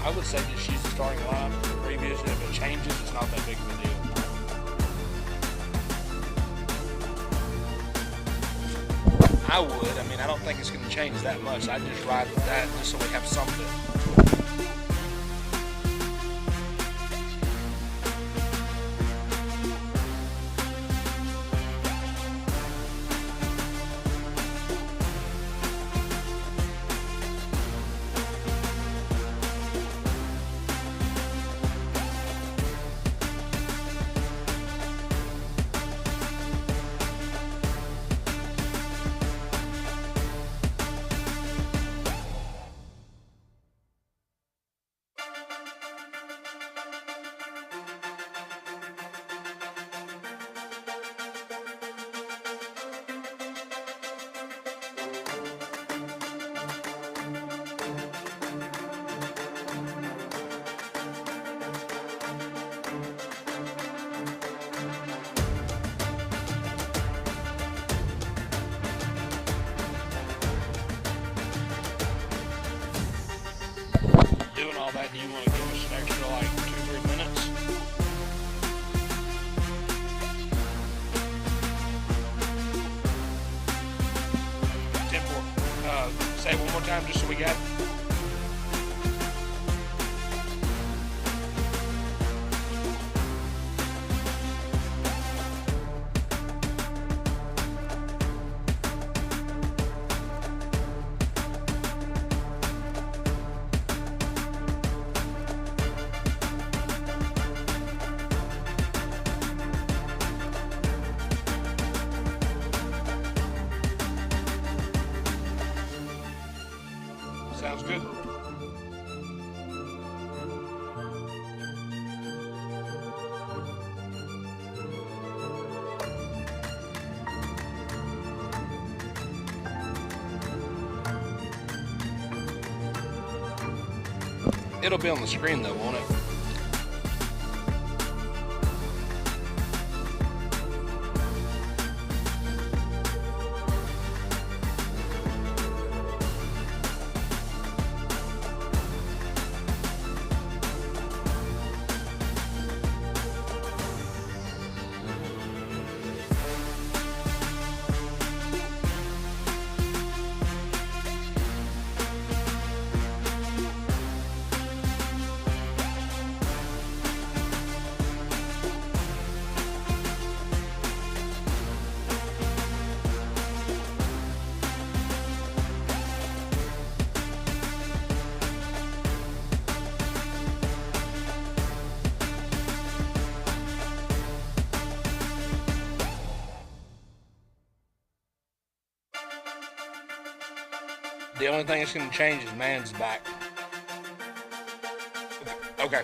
I would say just use the starting line from the previous, and if it changes, it's not that big of a deal. I would. I mean, I don't think it's going to change that much. I'd just ride with that just so we have something. Doing all that, do you want to give us an extra like 2-3 minutes? Say it one more time just so we got it. Sounds good. It'll be on the screen though, won't it? The only thing that's going to change is man's back. Okay.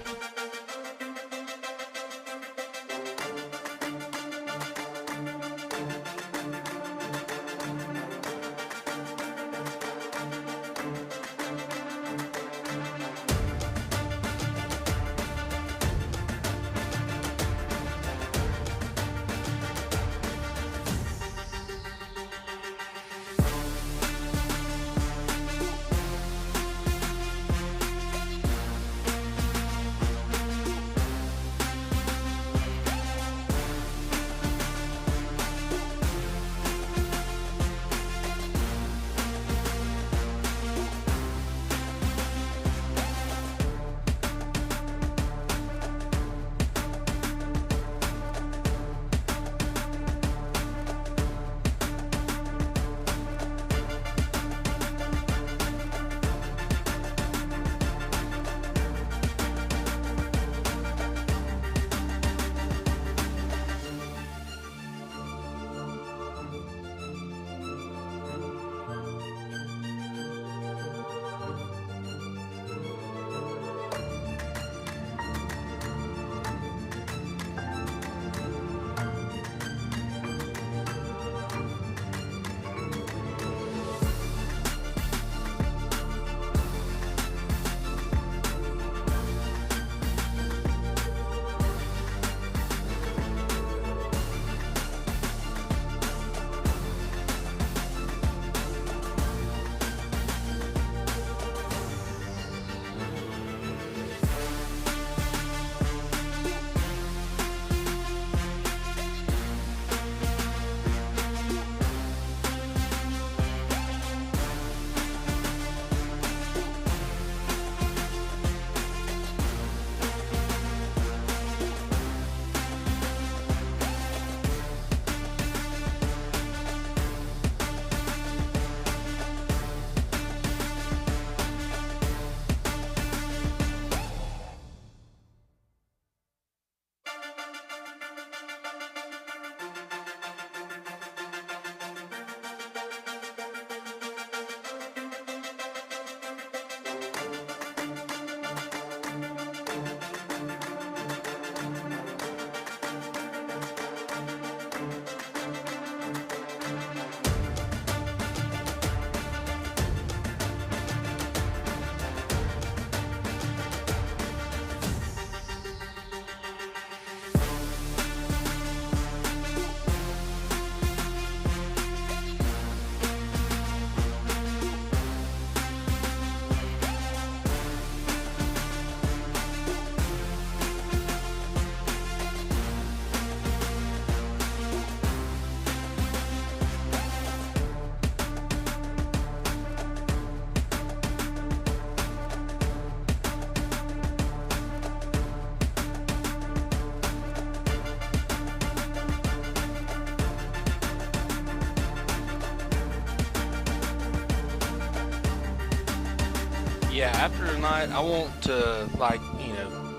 Yeah, after tonight, I want to,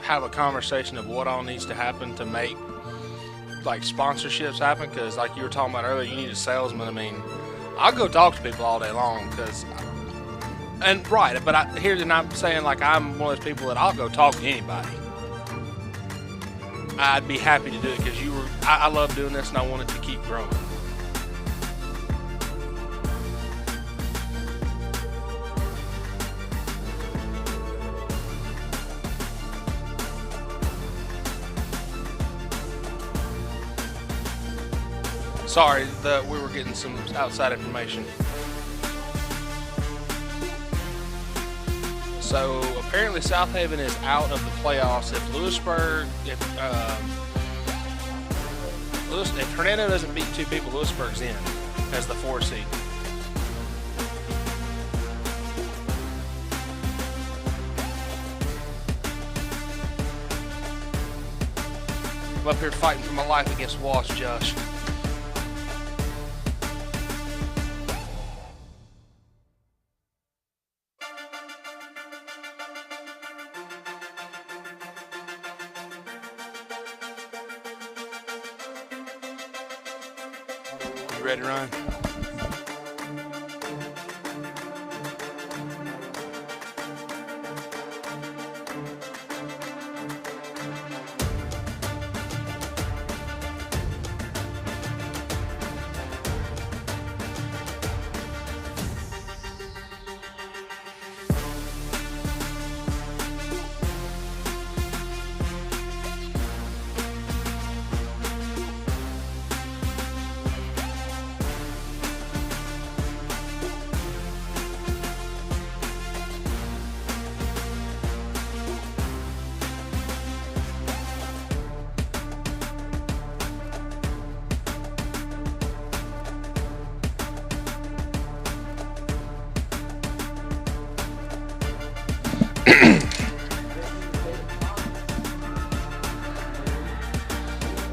have a conversation of what all needs to happen to make, sponsorships happen. Because, like you were talking about earlier, you need a salesman. I mean, I'll go talk to people all day long but I'm saying, I'm one of those people that I'll go talk to anybody. I'd be happy to do it because I love doing this and I want it to keep growing. Sorry, we were getting some outside information. So apparently South Haven is out of the playoffs if Lewisburg, if Hernando doesn't beat two people, Lewisburg's in as the 4 seed. I'm up here fighting for my life against Wash, Josh. You ready, Ryan?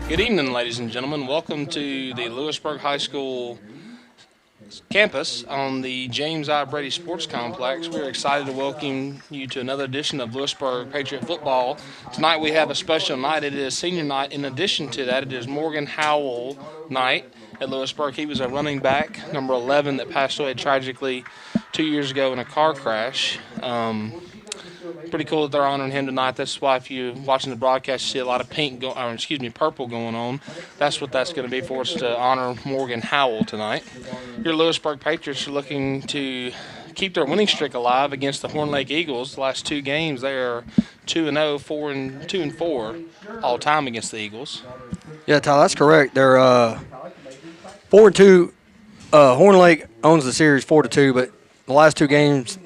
Good evening, ladies and gentlemen. Welcome to the Lewisburg High School campus on the James I. Brady Sports Complex. We're excited to welcome you to another edition of Lewisburg Patriot Football. Tonight we have a special night. It is senior night. In addition to that, it is Morgan Howell night at Lewisburg. He was a running back, number 11, that passed away tragically 2 years ago in a car crash. Pretty cool that they're honoring him tonight. That's why if you're watching the broadcast, you see a lot of purple going on. That's what that's going to be for us to honor Morgan Howell tonight. Your Lewisburg Patriots are looking to keep their winning streak alive against the Horn Lake Eagles. The last two games, they are 2-0, 2-4 all time against the Eagles. Yeah, Tyler, that's correct. They're 4-2. Horn Lake owns the series 4-2, but the last two games,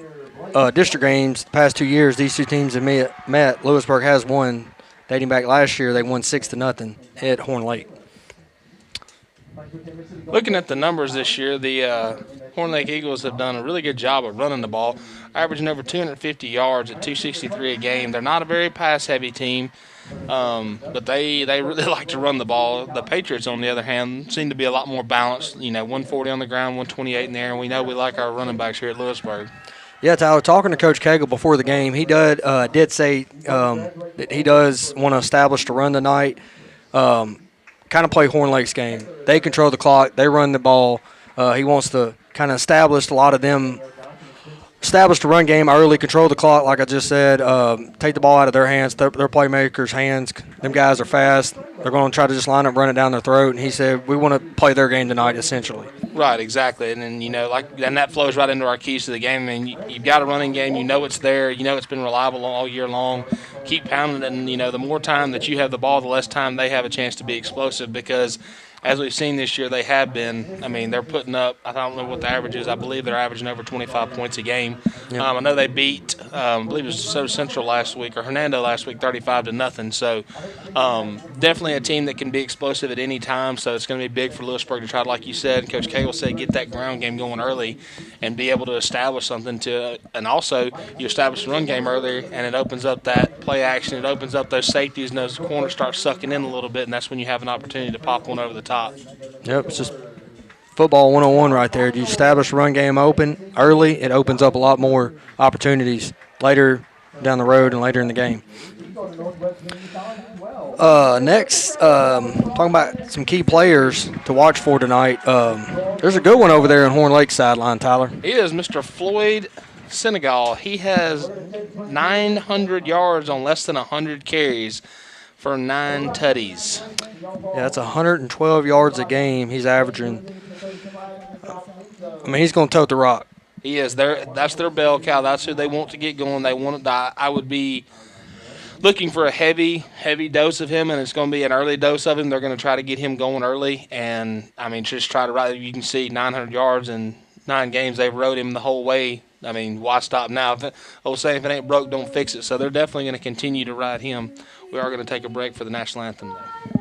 district games, the past 2 years, these two teams have met. Lewisburg has won. Dating back last year, they won 6-0 at Horn Lake. Looking at the numbers this year, the Horn Lake Eagles have done a really good job of running the ball, averaging over 250 yards at 263 a game. They're not a very pass-heavy team, but they really like to run the ball. The Patriots, on the other hand, seem to be a lot more balanced. 140 on the ground, 128 in the air, and we know we like our running backs here at Lewisburg. Yeah, Tyler, talking to Coach Cagle before the game, he did say that he does want to establish the run tonight, kind of play Horn Lake's game. They control the clock. They run the ball. He wants to kind of establish a lot of them, establish the run game early, control the clock, like I just said, take the ball out of their hands, their playmakers' hands. Them guys are fast. They're going to try to just line up, run it down their throat. And he said, we want to play their game tonight, essentially. Right, exactly. And then, and that flows right into our keys to the game. I mean, you've got a running game. It's there. It's been reliable all year long. Keep pounding it. And, the more time that you have the ball, the less time they have a chance to be explosive because – as we've seen this year, they have been. I mean, they're putting up, I don't know what the average is. I believe they're averaging over 25 points a game. Yep. I know they beat, I believe it was Soto Central last week, or Hernando last week, 35-0. So definitely a team that can be explosive at any time. So it's going to be big for Lewisburg to try, like you said, Coach Cagle said, get that ground game going early and be able to establish something and also you establish the run game earlier and it opens up that play action. It opens up those safeties and those corners start sucking in a little bit, and that's when you have an opportunity to pop one over the top. Yep, it's just football 101 right there. You establish the run game open early, it opens up a lot more opportunities later down the road and later in the game. Next, talking about some key players to watch for tonight. There's a good one over there in Horn Lake sideline, Tyler. He is Mr. Floyd Senegal. He has 900 yards on less than 100 carries for 9 tutties. Yeah, that's 112 yards a game he's averaging. I mean, he's going to tote the rock. He is. That's their bell cow. That's who they want to get going. They want to die. I would be looking for a heavy dose of him, and it's going to be an early dose of him. They're going to try to get him going early, and, I mean, just try to ride. You can see 900 yards in 9 games. They've rode him the whole way. I mean, why stop now? Old saying, if it ain't broke, don't fix it. So they're definitely going to continue to ride him. We are going to take a break for the national anthem, though.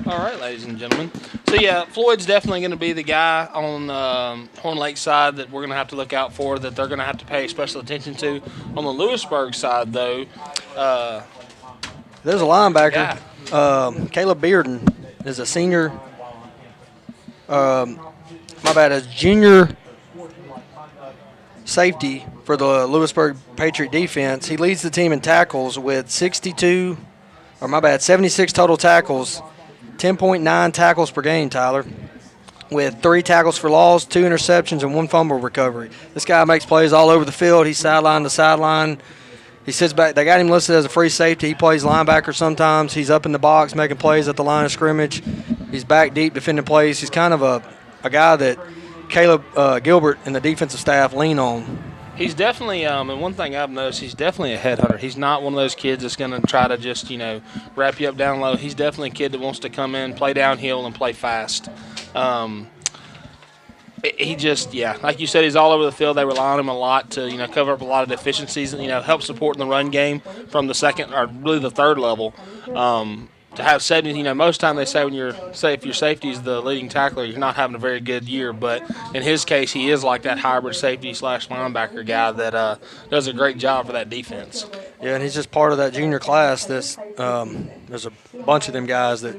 All right, ladies and gentlemen. So, yeah, Floyd's definitely going to be the guy on Horn Lake side that we're going to have to look out for, that they're going to have to pay special attention to. On the Lewisburg side, though, there's a linebacker. Caleb Bearden is a senior. A junior safety for the Lewisburg Patriot defense. He leads the team in tackles with 76 total tackles, 10.9 tackles per game, Tyler, with 3 tackles for loss, 2 interceptions, and 1 fumble recovery. This guy makes plays all over the field. He's sideline to sideline. He sits back. They got him listed as a free safety. He plays linebacker sometimes. He's up in the box making plays at the line of scrimmage. He's back deep defending plays. He's kind of a guy that Caleb Gilbert and the defensive staff lean on. He's definitely, and one thing I've noticed, he's definitely a headhunter. He's not one of those kids that's going to try to just, wrap you up down low. He's definitely a kid that wants to come in, play downhill, and play fast. He just, like you said, he's all over the field. They rely on him a lot to, cover up a lot of deficiencies and, help support in the run game from the second or really the third level. To have 70, most of the time they say if your safety is the leading tackler, you're not having a very good year. But in his case, he is like that hybrid safety / linebacker guy that does a great job for that defense. Yeah, and he's just part of that junior class. There's a bunch of them guys that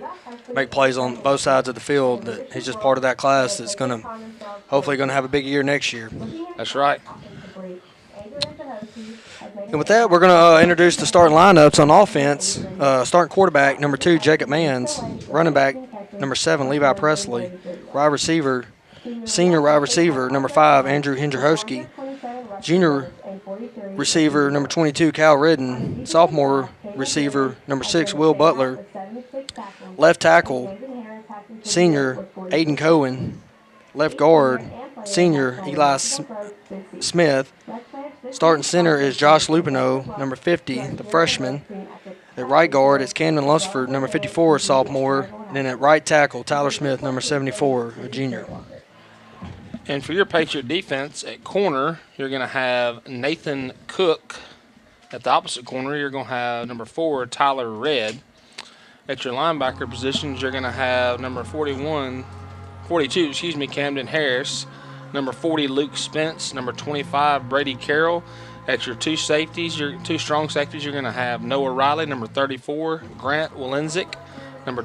make plays on both sides of the field. That he's just part of that class that's hopefully going to have a big year next year. That's right. And with that, we're going to introduce the starting lineups on offense. Starting quarterback, number 2, Jacob Manns. Running back, number 7, Levi Presley. Senior wide receiver, number 5, Andrew Hendrihowski. Junior receiver, number 22, Cal Ridden. Sophomore receiver, number 6, Will Butler. Left tackle, senior, Aiden Cohen. Left guard, senior, Eli Smith. Starting center is Josh Lupino, number 50, the freshman. At right guard, it's Camden Lusford, number 54, sophomore. And then at right tackle, Tyler Smith, number 74, a junior. And for your Patriot defense, at corner, you're going to have Nathan Cook. At the opposite corner, you're going to have number 4, Tyler Redd. At your linebacker positions, you're going to have number 42, Camden Harris. Number 40, Luke Spence. Number 25, Brady Carroll. At your 2 safeties, your 2 strong safeties, you're going to have Noah Riley. Number 34, Grant Walensik. Number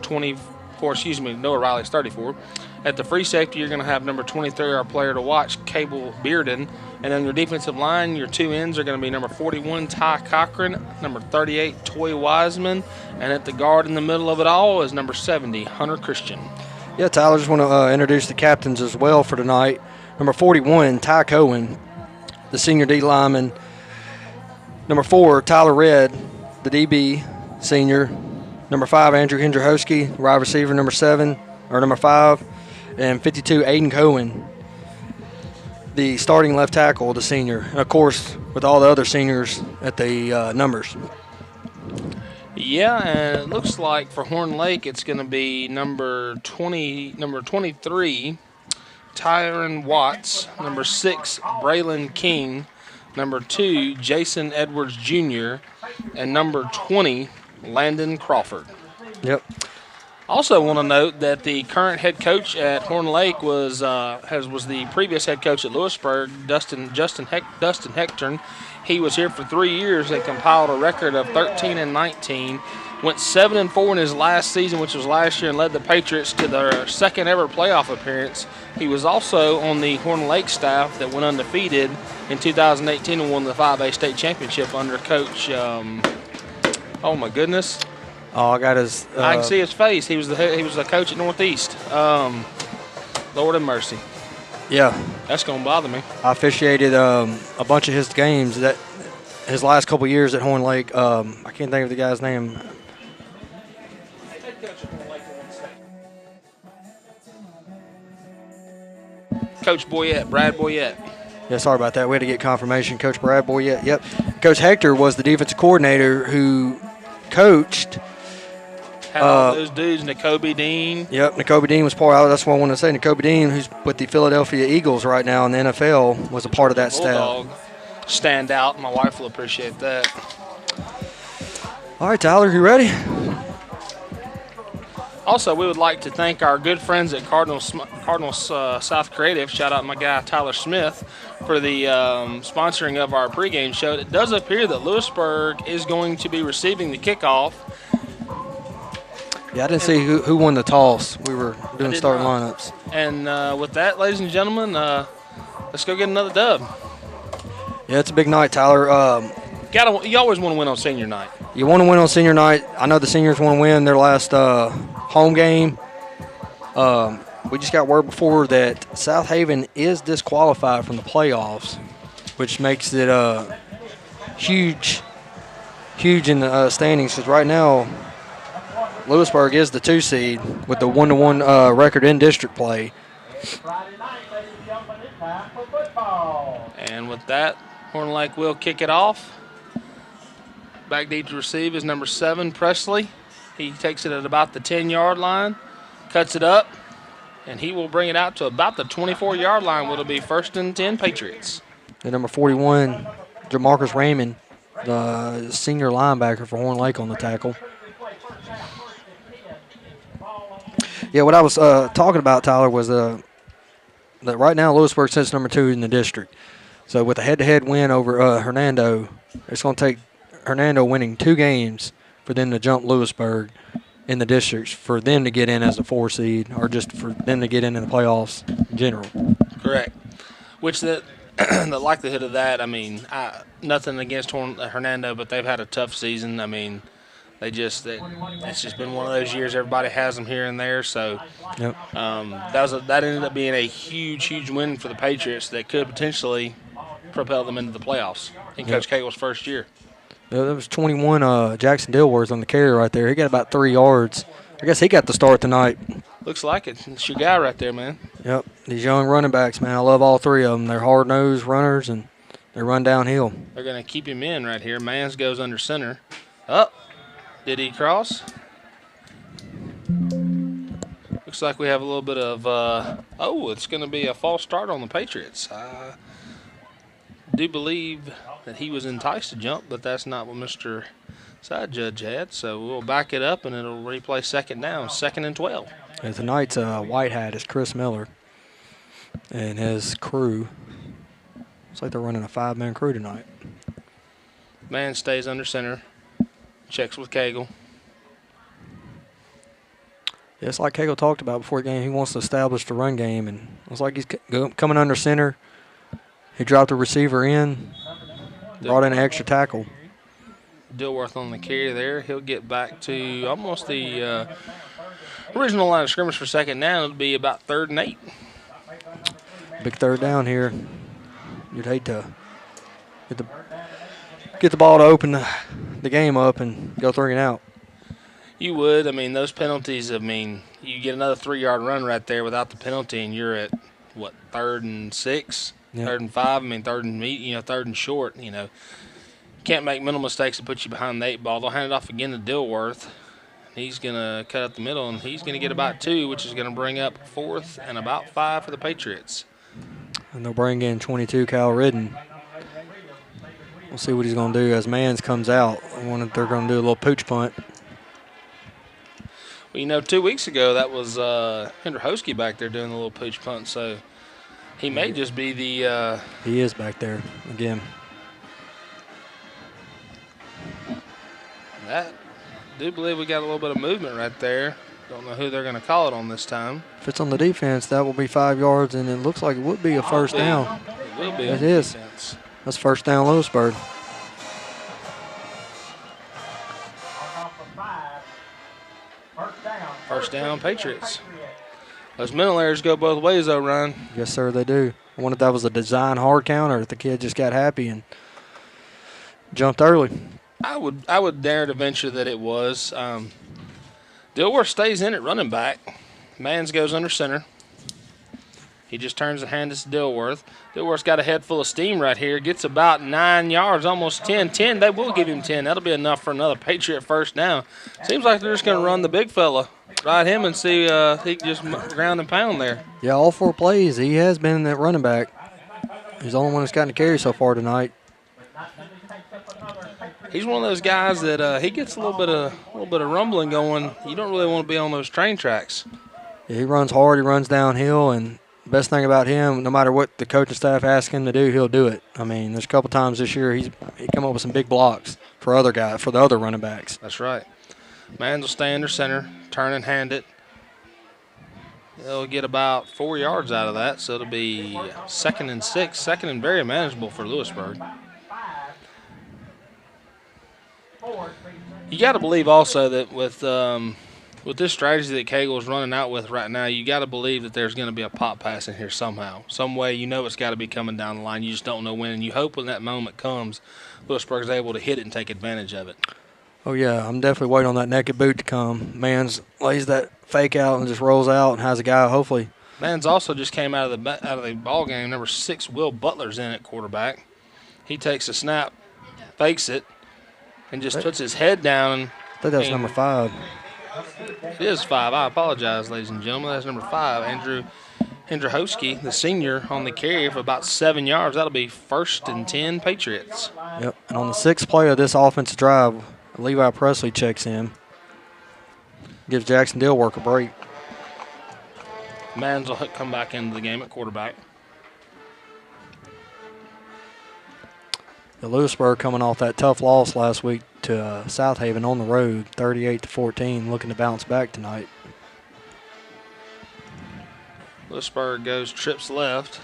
Noah Riley's 34. At the free safety, you're going to have number 23, our player to watch, Cable Bearden. And on your defensive line, your two ends are going to be number 41, Ty Cochran, number 38, Toy Wiseman. And at the guard in the middle of it all is number 70, Hunter Christian. Yeah, Tyler, just want to introduce the captains as well for tonight. Number 41, Ty Cohen, the senior D lineman. Number 4, Tyler Redd, the DB senior. Number 5, Andrew Hendrahoski, wide receiver. Number 5, and 52, Aiden Cohen, the starting left tackle, the senior. And, of course, with all the other seniors at the numbers. Yeah, and it looks like for Horn Lake it's going to be number 23, Tyron Watts, number 6, Braylon King, number 2, Jason Edwards Jr., and number 20, Landon Crawford. Yep. Also want to note that the current head coach at Horn Lake was the previous head coach at Lewisburg, Dustin Hectorn. He was here for 3 years and compiled a record of 13-19. Went 7-4 in his last season, which was last year, and led the Patriots to their second ever playoff appearance. He was also on the Horn Lake staff that went undefeated in 2018 and won the 5A state championship under Coach. Oh my goodness! Oh, I got his. I can see his face. He was the coach at Northeast. Lord have mercy. Yeah, that's gonna bother me. I officiated a bunch of his games that his last couple years at Horn Lake. I can't think of the guy's name. Coach Boyette, Brad Boyette. Yeah, sorry about that. We had to get confirmation. Coach Brad Boyette. Yep. Coach Hector was the defensive coordinator who coached. Had all those dudes, N'Kobe Dean. Yep, N'Kobe Dean was part of it. That's what I want to say. N'Kobe Dean, who's with the Philadelphia Eagles right now in the NFL, was a part of that Bulldog staff. Stand out. My wife will appreciate that. All right, Tyler, you ready? Also, we would like to thank our good friends at Cardinal South Creative. Shout out my guy Tyler Smith for the sponsoring of our pregame show. It does appear that Lewisburg is going to be receiving the kickoff. Yeah, I didn't see who won the toss. We were doing starting lineups. And with that, ladies and gentlemen, let's go get another dub. Yeah, it's a big night, Tyler. You always want to win on senior night. You want to win on senior night. I know the seniors want to win their last home game. We just got word before that South Haven is disqualified from the playoffs, which makes it huge in the standings. Because right now, Lewisburg is the 2 seed with the 1-1 record in district play. And with that, Horn Lake will kick it off. Back deep to receive is number 7, Presley. He takes it at about the 10-yard line, cuts it up, and he will bring it out to about the 24-yard line. It'll be 1st and 10 Patriots. And number 41, Jamarcus Raymond, the senior linebacker for Horn Lake on the tackle. Yeah, what I was talking about, Tyler, was that right now Lewisburg sits number 2 in the district. So with a head-to-head win over Hernando, it's going to take Hernando winning 2 games for them to jump Lewisburg in the districts, for them to get in as a 4 seed, or just for them to get in the playoffs in general. Correct. Which the likelihood of that, I mean, nothing against Hernando, but they've had a tough season. I mean, it's just been one of those years. Everybody has them here and there. So yep. That ended up being a huge win for the Patriots that could potentially propel them into the playoffs in Coach Cagle's first year. That was 21 Jackson Dilworth on the carry right there. He got about 3 yards. I guess he got the start tonight. Looks like it. It's your guy right there, man. Yep. These young running backs, man, I love all 3 of them. They're hard-nosed runners, and they run downhill. They're going to keep him in right here. Mans goes under center. Up. Did he cross? Looks like we have a little bit of, it's going to be a false start on the Patriots. I do believe that he was enticed to jump, but that's not what Mr. Side Judge had. So we'll back it up, and it'll replay 2nd down, 2nd and 12. And tonight's white hat is Chris Miller and his crew. Looks like they're running a 5-man crew tonight. Man stays under center. Checks with Cagle. It's like Cagle talked about before the game. He wants to establish the run game, and it's like he's coming under center. He dropped the receiver in, brought in an extra tackle. Dilworth on the carry there. He'll get back to almost the original line of scrimmage for second down. It'll be about 3rd and 8. Big third down here. You'd hate to get the ball to open the game up and go 3 and out. You would. I mean, those penalties, I mean, you get another 3-yard run right there without the penalty, and you're at, 3rd and 6? Yep. 3rd and 5? I mean, 3rd and 3rd and short, Can't make mental mistakes to put you behind the 8 ball. They'll hand it off again to Dilworth. He's going to cut up the middle, and he's going to get about 2, which is going to bring up 4th and about 5 for the Patriots. And they'll bring in 22, Cal Ridden. We'll see what he's going to do as Mans comes out. They're going to do a little pooch punt. Well, 2 weeks ago, that was Hendra Hosky back there doing the little pooch punt, so he may just be the he is back there again. I do believe we got a little bit of movement right there. Don't know who they're going to call it on this time. If it's on the defense, that will be 5 yards, and it looks like it would be a first down. It will be. It is. Defense. That's first down, Lewisburg. First down, Patriots. Those mental errors go both ways, though, Ryan. Yes, sir, they do. I wonder if that was a design hard count or if the kid just got happy and jumped early. I would dare to venture that it was. Dilworth stays in at running back. Mans goes under center. He just turns and hands it to Dilworth. Dilworth's got a head full of steam right here. Gets about 9 yards, almost 10. 10, they will give him 10. That'll be enough for another Patriot first down. Seems like they're just going to run the big fella. Ride him and see he can just ground and pound there. Yeah, all 4 plays, he has been that running back. He's the only one that's gotten to carry so far tonight. He's one of those guys that he gets a little bit of rumbling going. You don't really want to be on those train tracks. Yeah, he runs hard, he runs downhill, and the best thing about him, no matter what the coaching staff asks him to do, he'll do it. I mean, there's a couple times this year he come up with some big blocks for the other running backs. That's right. Mans will stay under center, turn and hand it. They'll get about 4 yards out of that, so it'll be 2nd and 6, second and very manageable for Lewisburg. You got to believe also that with this strategy that Cagle's running out with right now, you got to believe that there's going to be a pop pass in here somehow. Some way it's got to be coming down the line. You just don't know when, and you hope when that moment comes, Lewisburg's able to hit it and take advantage of it. Oh, yeah, I'm definitely waiting on that naked boot to come. Mans lays that fake out and just rolls out and has a guy, hopefully. Mans also just came out of the ball game. Number 6, Will Butler's in at quarterback. He takes a snap, fakes it, and just puts his head down. I think that was number 5. It is 5. I apologize, ladies and gentlemen. That's number 5, Andrew Hosky, the senior, on the carry for about 7 yards. That'll be 1st and 10 Patriots. Yep, and on the 6th play of this offensive drive, Levi Presley checks in. Gives Jackson Dilworth a break. Mans will come back into the game at quarterback. The Lewisburg coming off that tough loss last week to South Haven on the road, 38-14, looking to bounce back tonight. Lewisburg trips left.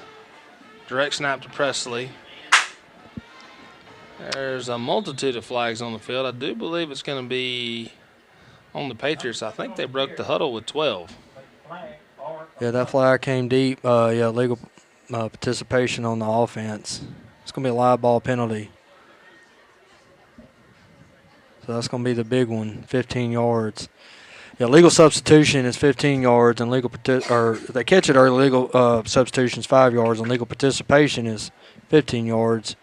Direct snap to Presley. There's a multitude of flags on the field. I do believe it's going to be on the Patriots. I think they broke the huddle with 12. Yeah, that flag came deep. Legal participation on the offense. It's going to be a live ball penalty. So that's going to be the big one, 15 yards. Yeah, legal substitution is 15 yards, and if they catch it early, legal substitution is 5 yards, and legal participation is 15 yards.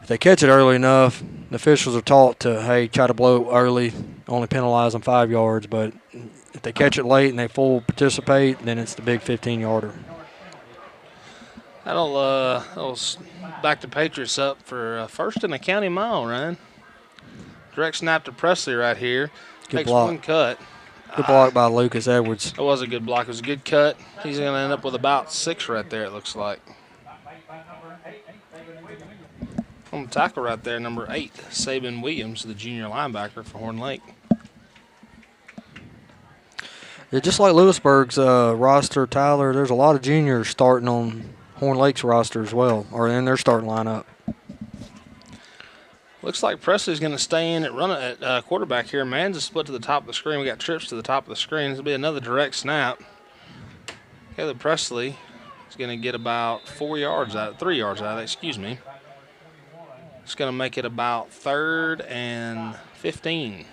If they catch it early enough, the officials are taught to, hey, try to blow early, only penalize them 5 yards. But if they catch it late and they full participate, then it's the big 15-yarder. That'll back the Patriots up for 1st and a county mile, Ryan. Direct snap to Presley right here. Good Makes block. one cut. Good block by Lucas Edwards. It was a good block. It was a good cut. He's going to end up with about 6 right there, it looks like. On the tackle right there, number 8, Sabin Williams, the junior linebacker for Horn Lake. Yeah, just like Lewisburg's roster, Tyler, there's a lot of juniors starting on Horn Lake's roster as well, or in their starting lineup. Looks like Presley's going to stay in at quarterback here. Man's a split to the top of the screen. We got trips to the top of the screen. This will be another direct snap. Caleb Presley is going to get about 3 yards out of it, excuse me. It's going to make it about 3rd and 15.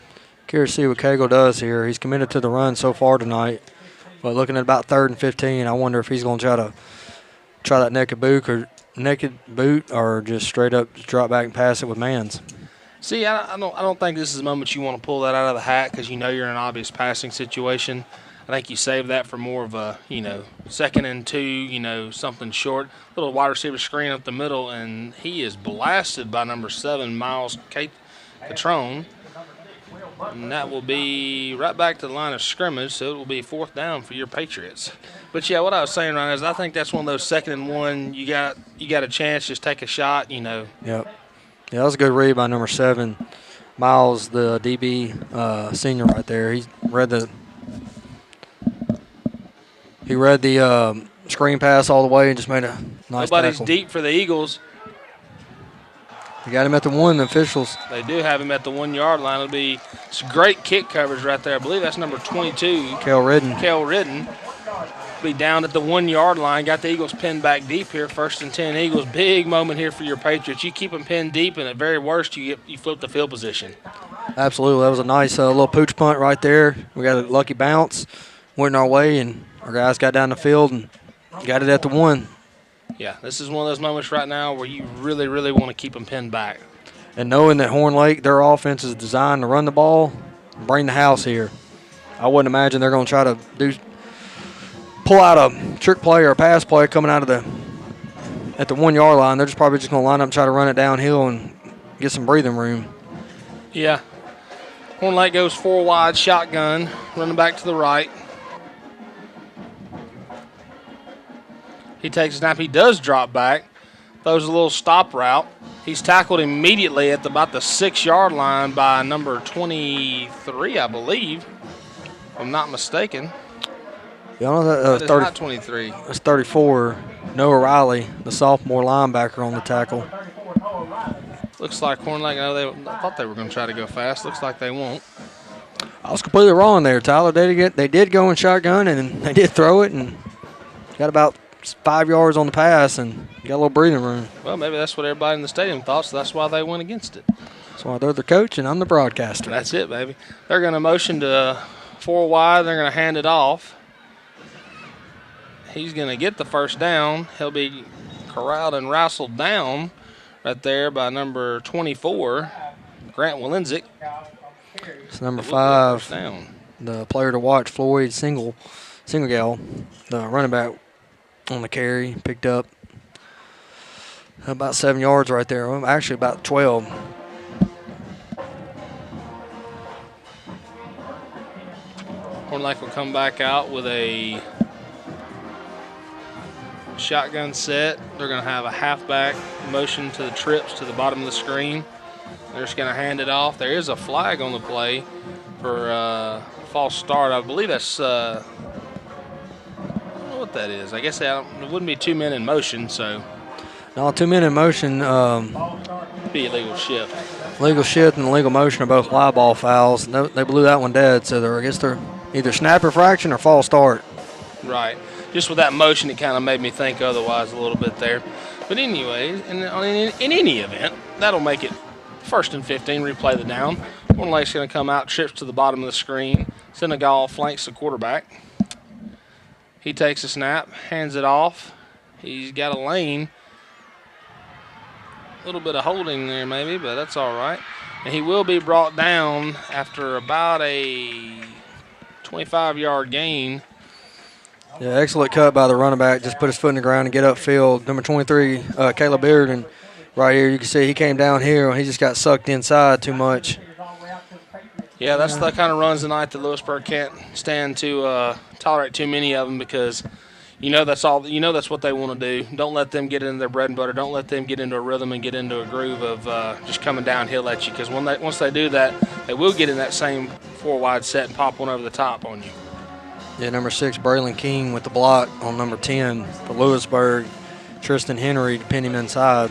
Curious to see what Cagle does here. He's committed to the run so far tonight, but looking at about 3rd and 15, I wonder if he's going to try that naked boot or just straight up drop back and pass it with Mans. See, I don't think this is the moment you want to pull that out of the hat because you know you're in an obvious passing situation. I think you save that for more of a, 2nd and 2, something short. Little wide receiver screen up the middle, and he is blasted by number 7, Miles Catrone. And that will be right back to the line of scrimmage, so it will be 4th down for your Patriots. But, yeah, what I was saying, Ryan, is I think that's one of those 2nd and 1. You got a chance, just take a shot, Yep. Yeah, that was a good read by number 7, Miles, the DB senior right there. He read the screen pass all the way and just made a nice Nobody's tackle. Deep for the Eagles. You got him at the 1, the officials. They do have him at the 1 yard line. It'll be some great kick coverage right there. I believe that's number 22. Kel Ridden. Be down at the 1 yard line. Got the Eagles pinned back deep here. 1st and 10 Eagles. Big moment here for your Patriots. You keep them pinned deep, and at very worst, you flip the field position. Absolutely. That was a nice little pooch punt right there. We got a lucky bounce. Went our way, and our guys got down the field and got it at the 1. Yeah, this is one of those moments right now where you really, really want to keep them pinned back. And knowing that Horn Lake, their offense is designed to run the ball, bring the house here. I wouldn't imagine they're going to try to pull out a trick play or a pass play coming out of at the 1 yard line. They're probably just going to line up and try to run it downhill and get some breathing room. Yeah. Horn Lake goes 4 wide, shotgun, running back to the right. He takes a snap. He does drop back. Throws a little stop route. He's tackled immediately at about the 6 yard line by number 23, I believe, if I'm not mistaken. Yeah, It's not 23. That's 34. Noah Riley, the sophomore linebacker, on the tackle. Looks like Horn Lake. I thought they were going to try to go fast. Looks like they won't. I was completely wrong there, Tyler. They did go in shotgun, and they did throw it, and got about 5 yards on the pass and got a little breathing room. Well, maybe that's what everybody in the stadium thought, so that's why they went against it. That's why they're the coach and I'm the broadcaster. That's it, baby. They're going to motion to 4 wide. They're going to hand it off. He's going to get the 1st down. He'll be corralled and wrestled down right there by number 24, Grant Walenzik. It's number 5, the player to watch, Floyd Singlegal, the running back on the carry, picked up about 7 yards right there. Well, actually about 12. Horn Lake will come back out with a shotgun set. They're going to have a halfback motion to the trips to the bottom of the screen. They're just going to hand it off. There is a flag on the play for false start. I believe that's I don't know what that is. I guess it wouldn't be 2 men in motion, so. No, 2 men in motion. Be a legal shift. Legal shift and legal motion are both live ball fouls. They blew that one dead, so I guess they're either snap infraction or false start. Right. Just with that motion, it kind of made me think otherwise a little bit there. But anyway, in any event, that'll make it 1st and 15, replay the down. Horn Lake's going to come out, trips to the bottom of the screen. Senegal flanks the quarterback. He takes a snap, hands it off. He's got a lane. A little bit of holding there maybe, but that's all right. And he will be brought down after about a 25-yard gain. Yeah, excellent cut by the running back. Just put his foot in the ground and get upfield. Number 23, Caleb Bearden, right here. You can see he came down here and he just got sucked inside too much. Yeah, that's the kind of runs tonight that Lewisburg can't stand to tolerate too many of them because that's what they want to do. Don't let them get into their bread and butter. Don't let them get into a rhythm and get into a groove of just coming downhill at you because once they do that, they will get in that same 4 wide set and pop one over the top on you. Yeah, number 6, Braylon King with the block on number 10 for Lewisburg. Tristan Henry to pin him inside.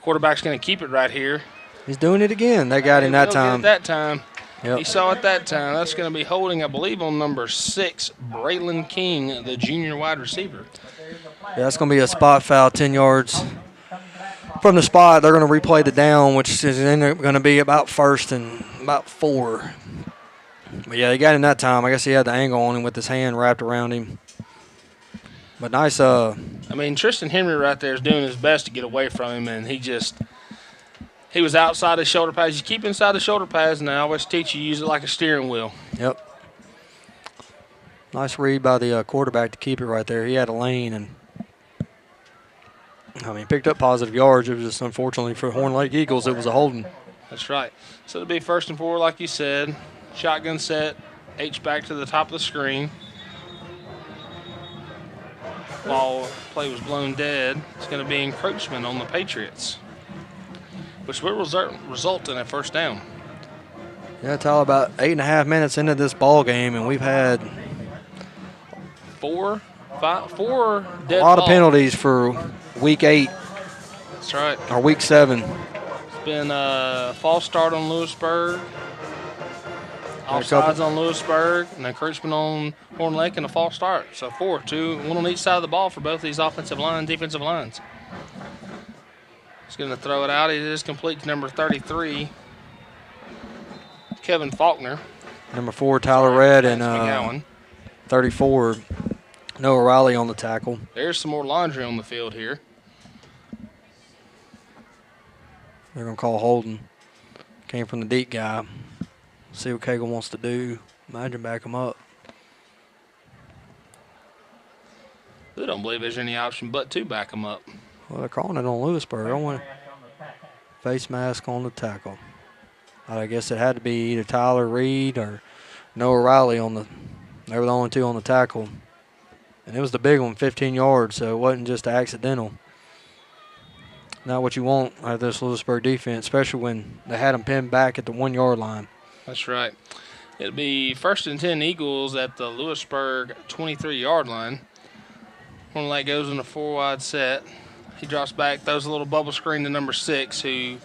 Quarterback's going to keep it right here. He's doing it again. They got him that time. Get it that time. Yep. He saw it that time. That's going to be holding, I believe, on number 6, Braylon King, the junior wide receiver. Yeah, that's going to be a spot foul, 10 yards. From the spot, they're going to replay the down, which is going to be about 1st and about 4. But, yeah, they got him that time. I guess he had the angle on him with his hand wrapped around him. But nice. I mean, Tristan Henry right there is doing his best to get away from him, and he was outside the shoulder pads. You keep inside the shoulder pads, and I always teach you use it like a steering wheel. Yep. Nice read by the quarterback to keep it right there. He had a lane, and picked up positive yards. It was just unfortunately for Horn Lake Eagles, it was a holding. That's right. So it'll be 1st and 4, like you said. Shotgun set, H-back to the top of the screen. Ball play was blown dead. It's going to be encroachment on the Patriots, which will result in a 1st down. Yeah, Tyler, about 8.5 minutes into this ball game, and we've had 4 dead a lot of penalties for Week 8. That's right. Or Week 7. It's been a false start on Lewisburg, offsides on Lewisburg, an encroachment on Horn Lake, and a false start. So 4, 2, 1 on each side of the ball for both these offensive line, defensive lines. He's going to throw it out. It is complete to number 33, Kevin Faulkner. Number 4, Tyler Red, and 34, Noah Riley on the tackle. There's some more laundry on the field here. They're going to call holding. Came from the deep guy. See what Cagle wants to do. Imagine back him up. They don't believe there's any option but to back him up. Well, they're calling it on Lewisburg. I want face mask on the tackle. I guess it had to be either Tyler Reed or Noah Riley on the. They were the only 2 on the tackle, and it was the big one, 15 yards. So it wasn't just accidental. Not what you want out of this Lewisburg defense, especially when they had them pinned back at the 1-yard line. That's right. It'll be 1st and 10 Eagles at the Lewisburg 23-yard line. Horn Lake goes in a 4-wide set. He drops back, throws a little bubble screen to number 6, who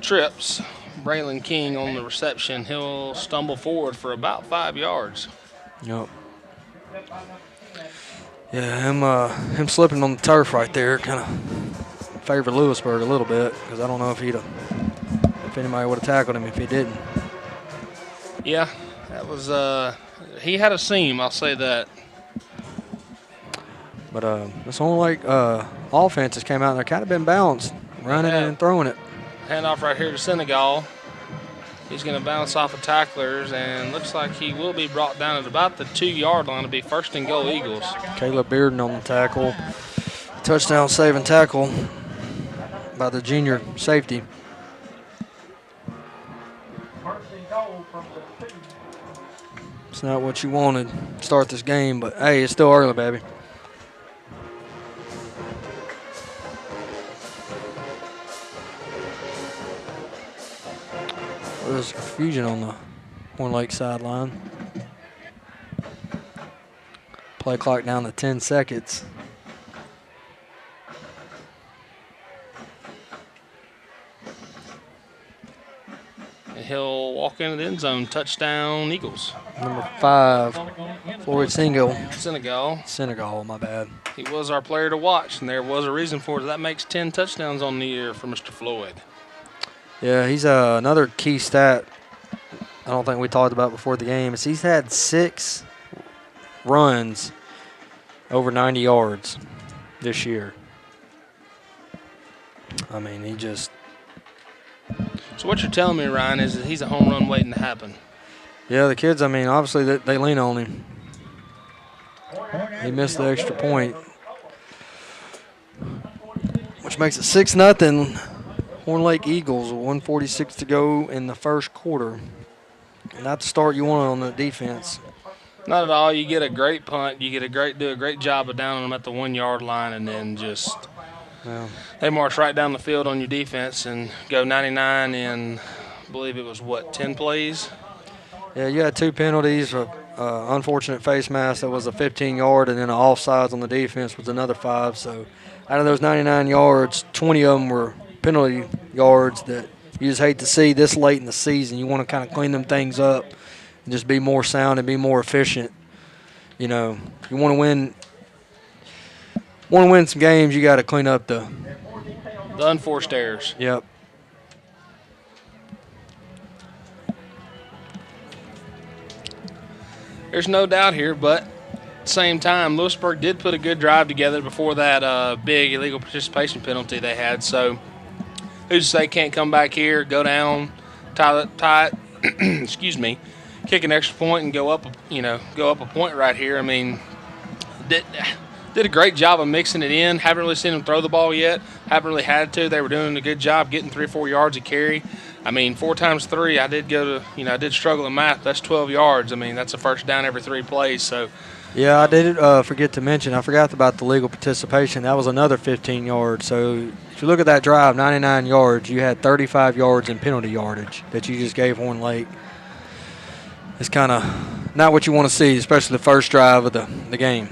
trips Braylon King on the reception. He'll stumble forward for about 5 yards. Yep. Yeah, him slipping on the turf right there kind of favored Lewisburg a little bit, because I don't know if anybody would have tackled him if he didn't. Yeah, that was he had a seam, I'll say that. But this Horn Lake offense has came out and they've kind of been balanced, running and throwing it. Handoff right here to Senegal. He's going to bounce off of tacklers, and looks like he will be brought down at about the 2-yard line to be 1st and goal Eagles. Caleb Bearden on the tackle. Touchdown saving tackle by the junior safety. It's not what you wanted to start this game, but hey, it's still early, baby. There's confusion on the Horn Lake sideline. Play clock down to 10 seconds. And he'll walk into the end zone. Touchdown, Eagles. Number 5, Floyd Senegal, my bad. He was our player to watch, and there was a reason for it. That makes 10 touchdowns on the year for Mr. Floyd. Yeah, he's another key stat I don't think we talked about before the game is he's had 6 runs over 90 yards this year. I mean, he just... So what you're telling me, Ryan, is that he's a home run waiting to happen. Yeah, the kids, I mean, obviously they lean on him. He missed the extra point, which makes it 6-0. Horn Lake Eagles, 1:46 to go in the first quarter. Not the start you want on the defense. Not at all. You get a great punt. You do a great job of downing them at the 1-yard line, and then just they march right down the field on your defense and go 99 in, I believe it was 10 plays. Yeah, you had 2 penalties, a unfortunate face mask that was a 15-yard, and then an offsides on the defense was another 5. So out of those 99 yards, 20 of them were penalty yards that you just hate to see this late in the season. You want to kind of clean them things up and just be more sound and be more efficient. You know, you want to win some games, you got to clean up the unforced errors. Yep. There's no doubt here, but at the same time, Lewisburg did put a good drive together before that big illegal participation penalty they had. So who's to say can't come back here, go down, tie it, excuse me, kick an extra point and go up a point right here. I mean, did a great job of mixing it in. Haven't really seen them throw the ball yet. Haven't really had to. They were doing a good job getting 3 or 4 yards a carry. I mean, 4 times 3, I did struggle in math. That's 12 yards. I mean, that's a first down every 3 plays. So, yeah, I did forget to mention. I forgot about the legal participation. That was another 15 yards. So if you look at that drive, 99 yards, you had 35 yards in penalty yardage that you just gave Horn Lake. It's kind of not what you want to see, especially the first drive of the game.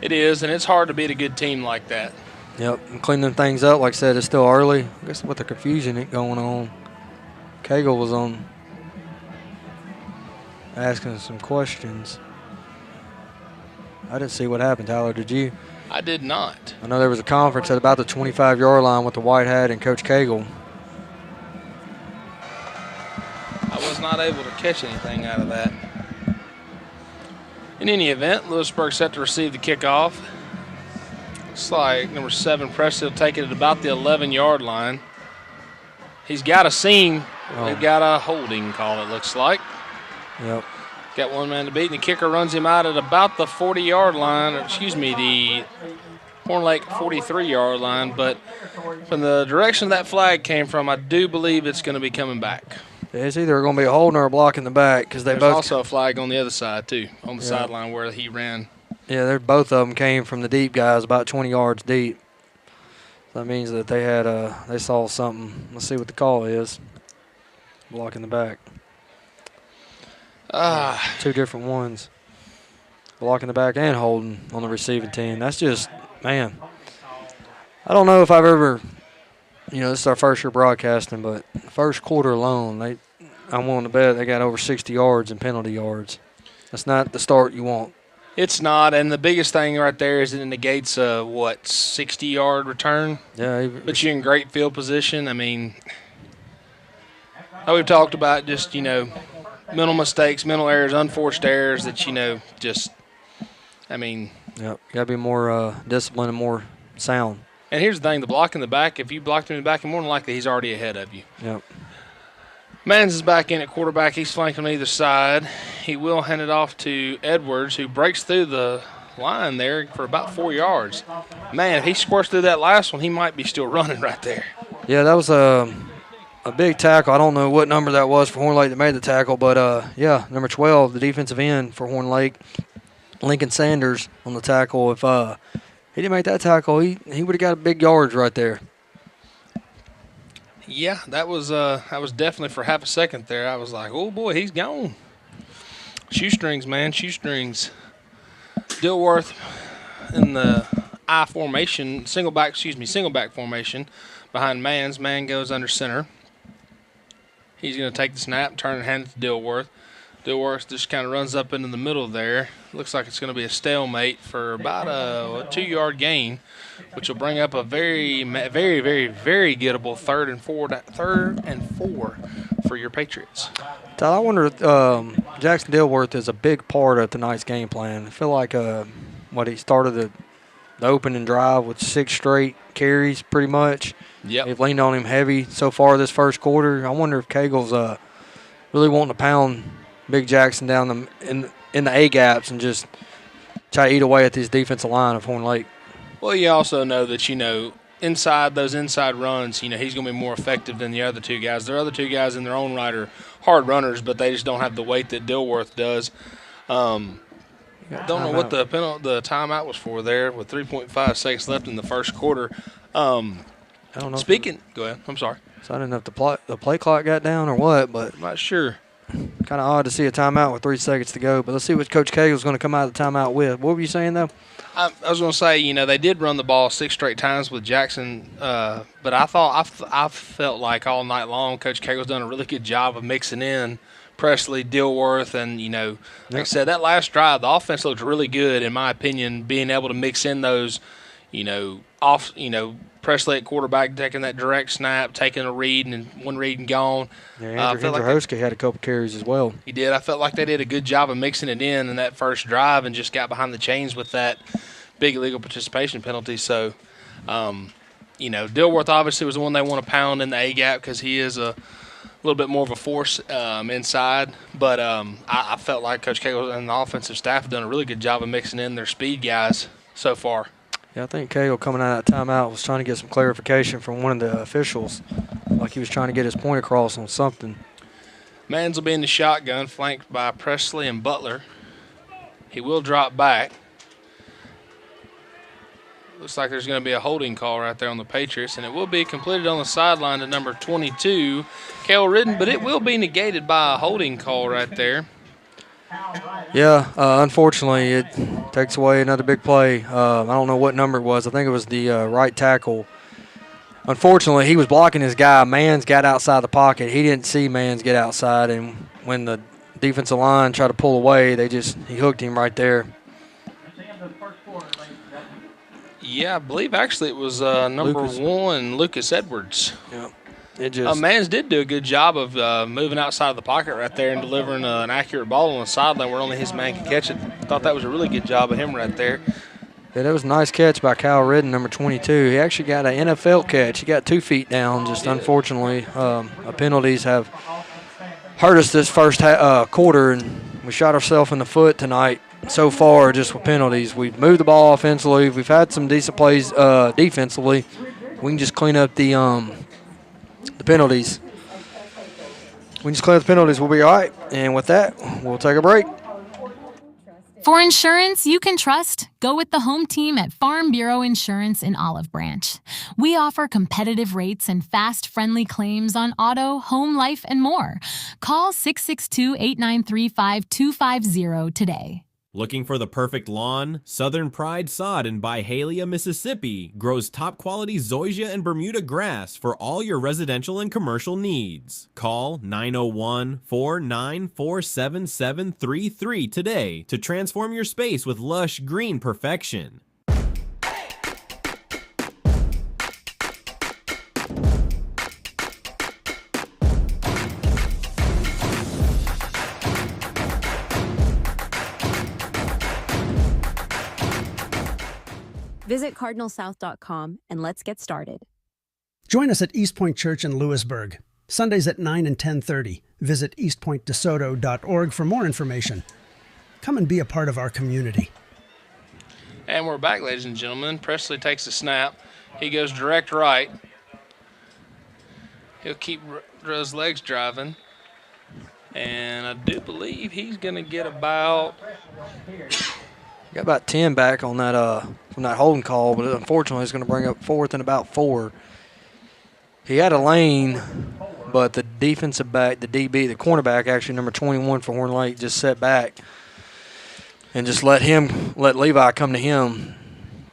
It is, and it's hard to beat a good team like that. Yep, and clean them things up. Like I said, it's still early. I guess with the confusion going on, Cagle was on asking some questions. I didn't see what happened, Tyler. Did you? I did not. I know there was a conference at about the 25-yard line with the white hat and Coach Cagle. I was not able to catch anything out of that. In any event, Lewisburg set to receive the kickoff. Looks like number 7, Preston, will take it at about the 11-yard line. He's got a seam. Oh. They've got a holding call, it looks like. Yep. Got one man to beat, and the kicker runs him out at about the 40-yard line, the Horn Lake 43-yard line. But from the direction that flag came from, I do believe it's going to be coming back. It's either going to be a holding or a block in the back because There's also a flag on the other side, too, on the sideline where he ran. Yeah, both of them came from the deep guys, about 20 yards deep. That means that they had they saw something. Let's see what the call is. Block in the back. 2 different ones. Block in the back and holding on the receiving team. That's just, man. I don't know if I've ever, this is our first year broadcasting, but first quarter alone, I'm willing to bet they got over 60 yards in penalty yards. That's not the start you want. It's not, and the biggest thing right there is it negates a, 60-yard return? Yeah. Puts you in great field position. I mean, we've talked about just, mental mistakes, mental errors, unforced errors that, Yep, you got to be more disciplined and more sound. And here's the thing, the block in the back, if you blocked him in the back, more than likely he's already ahead of you. Yep. Mans is back in at quarterback. He's flanked on either side. He will hand it off to Edwards, who breaks through the line there for about 4 yards. Man, if he squirts through that last one, he might be still running right there. Yeah, that was a big tackle. I don't know what number that was for Horn Lake that made the tackle, but, number 12, the defensive end for Horn Lake, Lincoln Sanders on the tackle. If he didn't make that tackle, he would have got big yards right there. Yeah, that was definitely for half a second there. I was like, oh, boy, he's gone. Shoestrings, man, shoestrings. Dilworth in the I formation, single back formation behind Mans. Man goes under center. He's going to take the snap, turn and hand it to Dilworth. Dilworth just kind of runs up into the middle there. Looks like it's going to be a stalemate for about a 2-yard gain, which will bring up a very, very, very, very gettable third and four for your Patriots. I wonder if Jackson Dilworth is a big part of tonight's game plan. I feel like he started the opening drive with 6 straight carries pretty much. Yep. They've leaned on him heavy so far this first quarter. I wonder if Cagle's really wanting to pound Big Jackson down in the A-gaps and just try to eat away at this defensive line of Horn Lake. Well, you also know that, inside those inside runs, he's going to be more effective than the other 2 guys. The other 2 guys in their own right are hard runners, but they just don't have the weight that Dilworth does. Don't know what the timeout was for there with 3.5 seconds left in the first quarter. I don't know. Go ahead. I'm sorry. So I didn't know if the play clock got down or what, but I'm not sure. Kind of odd to see a timeout with 3 seconds to go, but let's see what Coach Cagle's going to come out of the timeout with. What were you saying, though? I was going to say, they did run the ball 6 straight times with Jackson, but I felt like all night long Coach Cagle's done a really good job of mixing in Presley, Dilworth, and, like I said, that last drive, the offense looked really good, in my opinion, being able to mix in those, Presley at quarterback taking that direct snap, taking a read, and one read and gone. Yeah, Andrew Hendrowski had a couple carries as well. He did. I felt like they did a good job of mixing it in that first drive and just got behind the chains with that big illegal participation penalty. So, Dilworth obviously was the one they want to pound in the A-gap because he is a little bit more of a force inside. But I felt like Coach Cagle and the offensive staff have done a really good job of mixing in their speed guys so far. Yeah, I think Cagle coming out of that timeout was trying to get some clarification from one of the officials, like he was trying to get his point across on something. Mans will be in the shotgun, flanked by Presley and Butler. He will drop back. Looks like there's going to be a holding call right there on the Patriots, and it will be completed on the sideline to number 22, Cale Ridden, but it will be negated by a holding call right there. Yeah, unfortunately, it takes away another big play. I don't know what number it was. I think it was the right tackle. Unfortunately, he was blocking his guy. Mans got outside the pocket. He didn't see Mans get outside, and when the defensive line tried to pull away, he hooked him right there. Yeah, I believe actually it was number 1, Lucas Edwards. Yeah. Mans did do a good job of moving outside of the pocket right there and delivering an accurate ball on the sideline where only his man could catch it. Thought that was a really good job of him right there. Yeah, that was a nice catch by Kyle Ridden, number 22. He actually got an NFL catch. He got 2 feet down. Just unfortunately, penalties have hurt us this first quarter, and we shot ourselves in the foot tonight so far just with penalties. We've moved the ball offensively. We've had some decent plays defensively. We can just clean up the penalties. We just clear the penalties, we'll be all right. And with that, we'll take a break. For insurance you can trust, go with the home team at Farm Bureau Insurance in Olive Branch. We offer competitive rates and fast, friendly claims on auto, home, life, and more. Call 662-893-5250 today. Looking for the perfect lawn? Southern Pride Sod in Byhalia, Mississippi grows top-quality zoysia and Bermuda grass for all your residential and commercial needs. Call 901-494-7733 today to transform your space with lush green perfection. Visit cardinalsouth.com and let's get started. Join us at Eastpoint Church in Lewisburg, Sundays at 9 and 10:30. Visit eastpointdesoto.org for more information. Come and be a part of our community. And we're back, ladies and gentlemen. Presley takes the snap. He goes direct right. He'll keep his legs driving. And I do believe he's going to get about... Got about 10 back on that from that holding call, but unfortunately it's going to bring up 4th and about 4. He had a lane, but the defensive back, the DB, the cornerback, actually number 21 for Horn Lake, just set back and just let Levi come to him.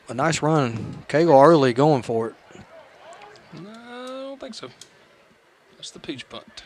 A nice run. Cagle early going for it. No, I don't think so. That's the peach punt.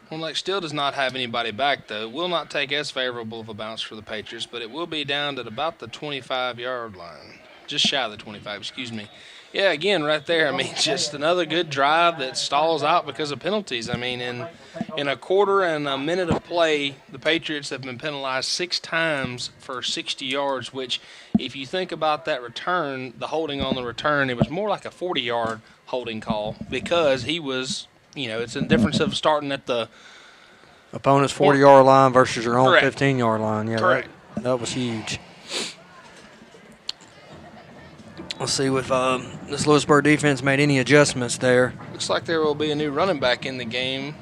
Horn Lake still does not have anybody back, though. Will not take as favorable of a bounce for the Patriots, but it will be down at about the 25-yard line. Just shy of the 25, excuse me. Yeah, again, right there, I mean, just another good drive that stalls out because of penalties. I mean, in a quarter and a minute of play, the Patriots have been penalized 6 times for 60 yards, which if you think about that return, the holding on the return, it was more like a 40-yard holding call because he was – it's a difference of starting at the opponent's 40-yard line versus your own Correct. 15-yard line. Yeah, Correct. That was huge. Let's see if this Lewisburg defense made any adjustments there. Looks like there will be a new running back in the game.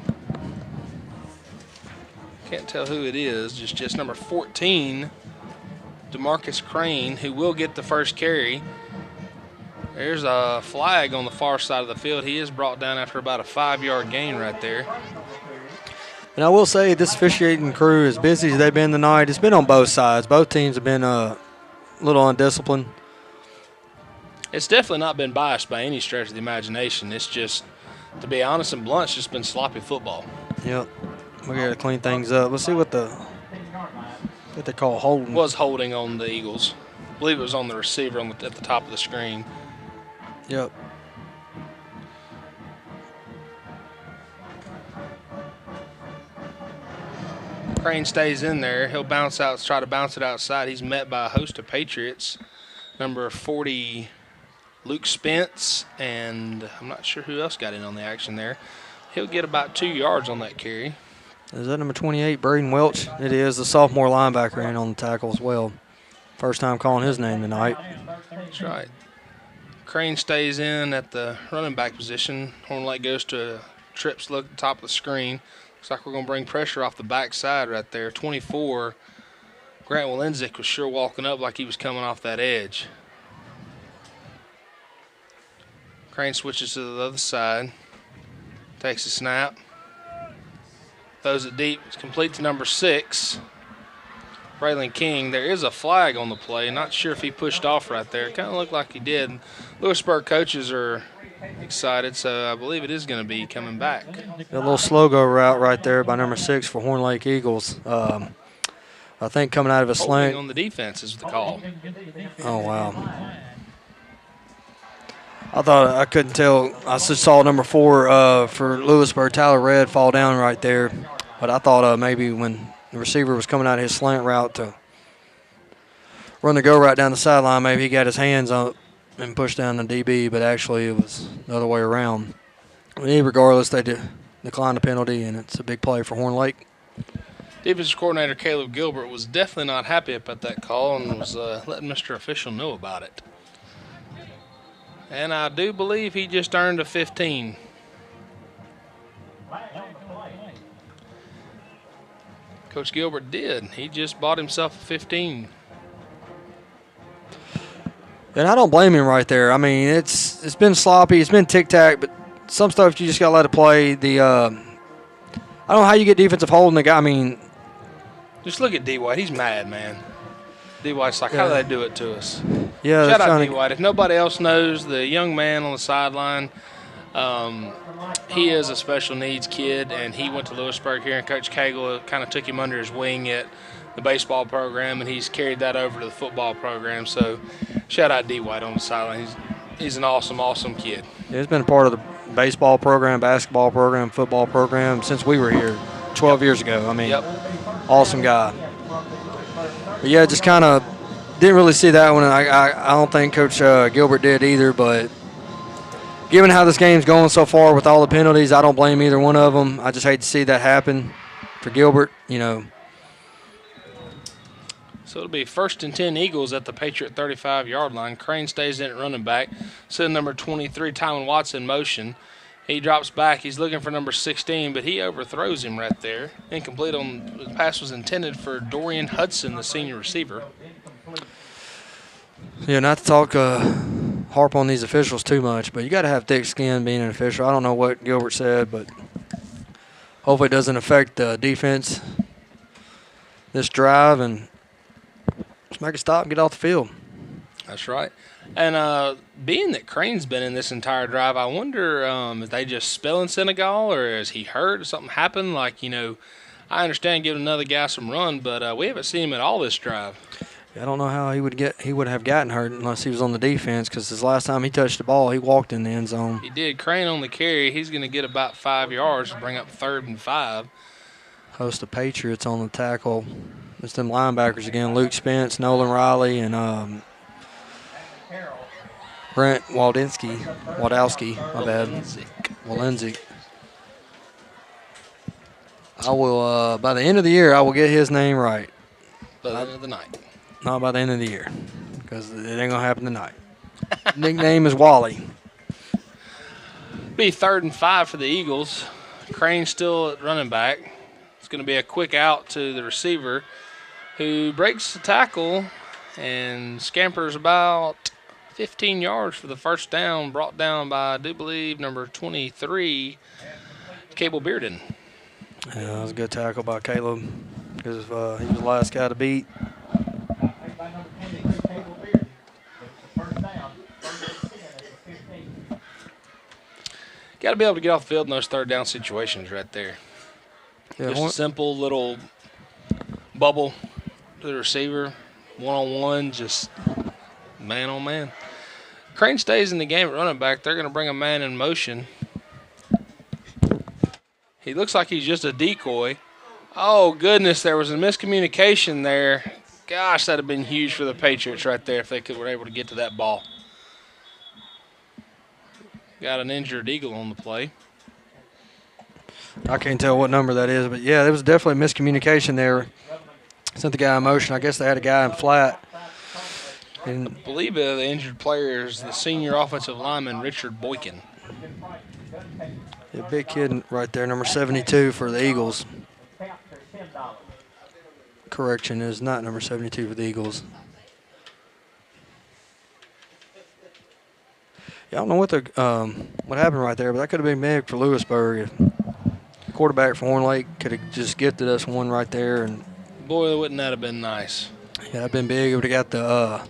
Can't tell who it is. Just number 14, DeMarcus Crane, who will get the first carry. There's a flag on the far side of the field. He is brought down after about a 5-yard gain right there. And I will say this officiating crew, as busy as they've been tonight, it's been on both sides. Both teams have been a little undisciplined. It's definitely not been biased by any stretch of the imagination. It's just, to be honest and blunt, it's just been sloppy football. Yep. We got to clean things up. Let's see what they call holding. Was holding on the Eagles. I believe it was on the receiver at the top of the screen. Yep. Crane stays in there. He'll try to bounce it outside. He's met by a host of Patriots. Number 40, Luke Spence, and I'm not sure who else got in on the action there. He'll get about 2 yards on that carry. Is that number 28, Braden Welch? It is. The sophomore linebacker in on the tackle as well. First time calling his name tonight. That's right. Crane stays in at the running back position. Horn Lake goes to a trips look at the top of the screen. Looks like we're going to bring pressure off the backside right there. 24, Grant Walenzik was sure walking up like he was coming off that edge. Crane switches to the other side. Takes a snap. Throws it deep. It's complete to number 6, Braylon King. There is a flag on the play. Not sure if he pushed off right there. It kind of looked like he did. Lewisburg coaches are excited, so I believe it is going to be coming back. A little slow-go route right there by number 6 for Horn Lake Eagles. I think coming out of a slant. Holding on the defense is the call. Oh, wow. I thought I couldn't tell. I just saw number 4 for Lewisburg, Tyler Red, fall down right there. But I thought maybe when the receiver was coming out of his slant route to run the go right down the sideline, maybe he got his hands up and pushed down the DB, but actually it was the other way around. I mean, regardless, they declined the penalty, and it's a big play for Horn Lake. Defensive coordinator Caleb Gilbert was definitely not happy about that call and was letting Mr. Official know about it. And I do believe he just earned a 15. Coach Gilbert did. He just bought himself a 15. And I don't blame him right there. I mean, it's been sloppy. It's been tic-tac, but some stuff you just got to let it play. I don't know how you get defensive holding the guy. I mean, just look at D. White. He's mad, man. D. White's like, how did they do it to us? Yeah, shout out D. White. If nobody else knows, the young man on the sideline, he is a special needs kid, and he went to Lewisburg here, and Coach Cagle kind of took him under his wing at the baseball program, and he's carried that over to the football program. So shout out D. White on the sideline. He's an awesome, awesome kid. Yeah, he's been a part of the baseball program, basketball program, football program since we were here 12 years ago. I mean, awesome guy. But yeah, just kind of didn't really see that one. I don't think Coach Gilbert did either, but given how this game's going so far with all the penalties, I don't blame either one of them. I just hate to see that happen for Gilbert, you know. So it'll be 1st and 10 Eagles at the Patriot 35-yard line. Crane stays in at running back. Send number 23, Tylen Watts, in motion. He drops back. He's looking for number 16, but he overthrows him right there. Incomplete on the pass was intended for Dorian Hudson, the senior receiver. Yeah, not to talk harp on these officials too much, but you got to have thick skin being an official. I don't know what Gilbert said, but hopefully it doesn't affect the defense this drive and just make it stop and get off the field. That's right. And being that Crane's been in this entire drive, I wonder if they just spelling Senegal, or is he hurt or something happened? Like, you know, I understand giving another guy some run, but we haven't seen him at all this drive. I don't know how he would have gotten hurt unless he was on the defense, because his last time he touched the ball, he walked in the end zone. He did. Crane on the carry. He's going to get about 5 yards to bring up 3rd and 5. Host of Patriots on the tackle. It's them linebackers again, Luke Spence, Nolan Riley, and Brent Wadowski, my bad. Walenzik. I will, by the end of the year, I will get his name right. By the end of the night. Not by the end of the year, because it ain't going to happen tonight. Nickname is Wally. Be 3rd and 5 for the Eagles. Crane still at running back. It's going to be a quick out to the receiver, who breaks the tackle and scampers about 15 yards for the first down, brought down by, I do believe, number 23, Cable Bearden. Yeah, that was a good tackle by Caleb because he was the last guy to beat. Got to be able to get off the field in those third down situations right there. Yeah, Just a simple little bubble to the receiver, one-on-one, just man on man. Crane stays in the game at running back. They're going to bring a man in motion. He looks like he's just a decoy. Oh, goodness, there was a miscommunication there. Gosh, that would have been huge for the Patriots right there if they were able to get to that ball. Got an injured Eagle on the play. I can't tell what number that is, but, yeah, there was definitely miscommunication there. Sent the guy in motion. I guess they had a guy in flat. And I believe the injured player is the senior offensive lineman, Richard Boykin. a big kid right there, number 72 for the Eagles. Correction, is not number 72 for the Eagles. Yeah, I don't know what happened right there, but that could have been big for Lewisburg. If the quarterback from Horn Lake could have just gifted us one right there. And boy, wouldn't that have been nice. Yeah, that'd been big. It would have got the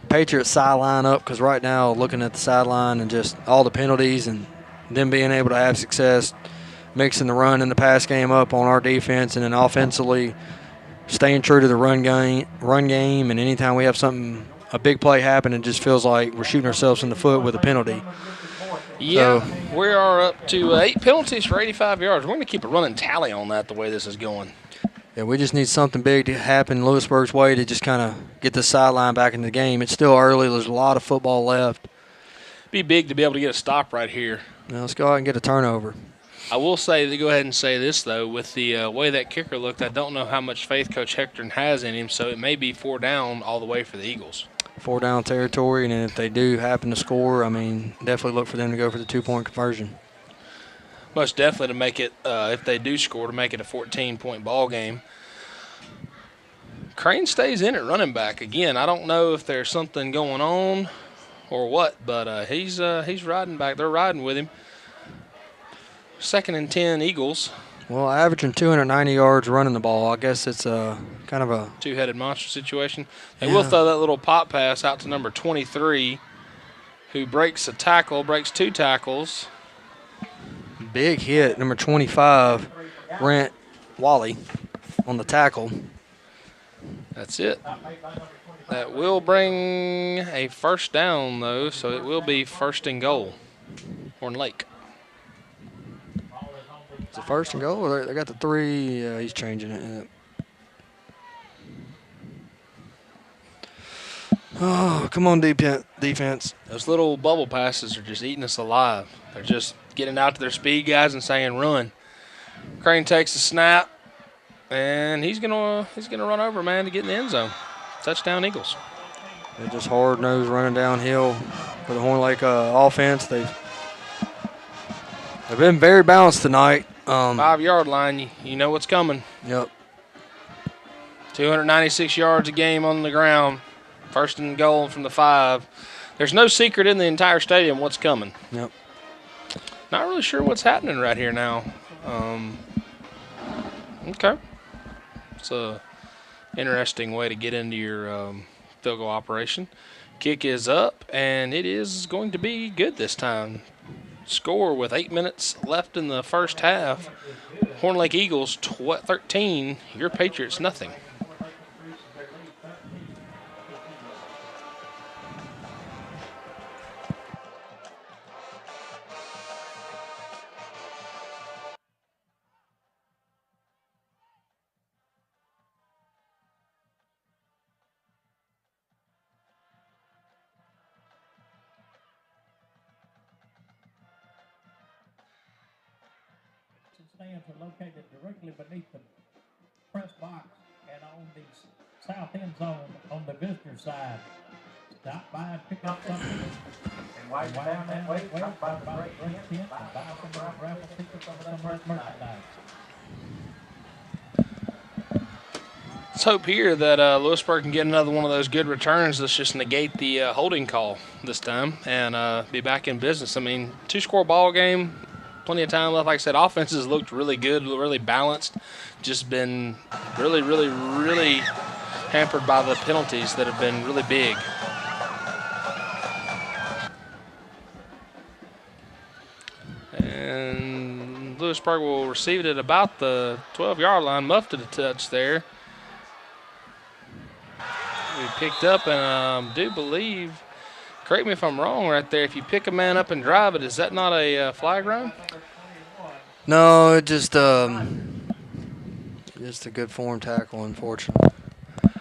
Patriots sideline up, because right now, looking at the sideline and just all the penalties and them being able to have success mixing the run and the pass game up on our defense, and then offensively staying true to the run game, and anytime we have a big play happen, it just feels like we're shooting ourselves in the foot with a penalty. Yeah, so, we are up to 8 penalties for 85 yards. We're going to keep a running tally on that the way this is going. Yeah, we just need something big to happen Lewisburg's way to just kind of get the sideline back in the game. It's still early. There's a lot of football left. Be big to be able to get a stop right here. Now let's go out and get a turnover. I will go ahead and say this, though. With the way that kicker looked, I don't know how much faith Coach Hector has in him, so it may be 4 down all the way for the Eagles. 4 down territory, and if they do happen to score, I mean, definitely look for them to go for the 2-point conversion. Most definitely to make it, if they do score, to make it a 14-point ball game. Crane stays in at running back. Again, I don't know if there's something going on or what, but he's riding back. They're riding with him. 2nd and 10 Eagles. Well, averaging 290 yards running the ball. I guess it's kind of a two-headed monster situation. They will throw that little pop pass out to number 23, who breaks 2 tackles. Big hit, number 25, Brent Wally, on the tackle. That's it. That will bring a 1st down, though, so it will be 1st and goal. Horn Lake. Is it 1st and goal? Or they got the 3. Yeah, he's changing it. Oh, come on, defense. Those little bubble passes are just eating us alive. They're just getting out to their speed guys and saying run. Crane takes the snap, and he's gonna run over man to get in the end zone. Touchdown Eagles. They're just hard-nosed running downhill for the Horn Lake offense. They've been very balanced tonight. 5-yard line, you know what's coming. Yep. 296 yards a game on the ground. 1st and goal from the 5. There's no secret in the entire stadium what's coming. Yep. Not really sure what's happening right here now. Okay. It's a interesting way to get into your field goal operation. Kick is up, and it is going to be good this time. Score with 8 minutes left in the first half. Horn Lake Eagles 13, your Patriots nothing. Stands are located directly beneath the press box and on the south end zone on the visitor side. Stop by and pick up something. And while you're down that way, stop by the break tent and buy some of those raffle tickets on some of that merchandise. Let's hope here that Lewisburg can get another one of those good returns. Let's just negate the holding call this time and be back in business. I mean, 2-score ball game. plenty of time left. Like I said, offenses looked really good, really balanced. Just been really, really, really hampered by the penalties that have been really big. And Lewisburg will receive it at about the 12-yard line. Muffed it a touch there. We picked up, and I do believe, correct me if I'm wrong right there, if you pick a man up and drive it, is that not a flag run? No, just a good form tackle, unfortunately.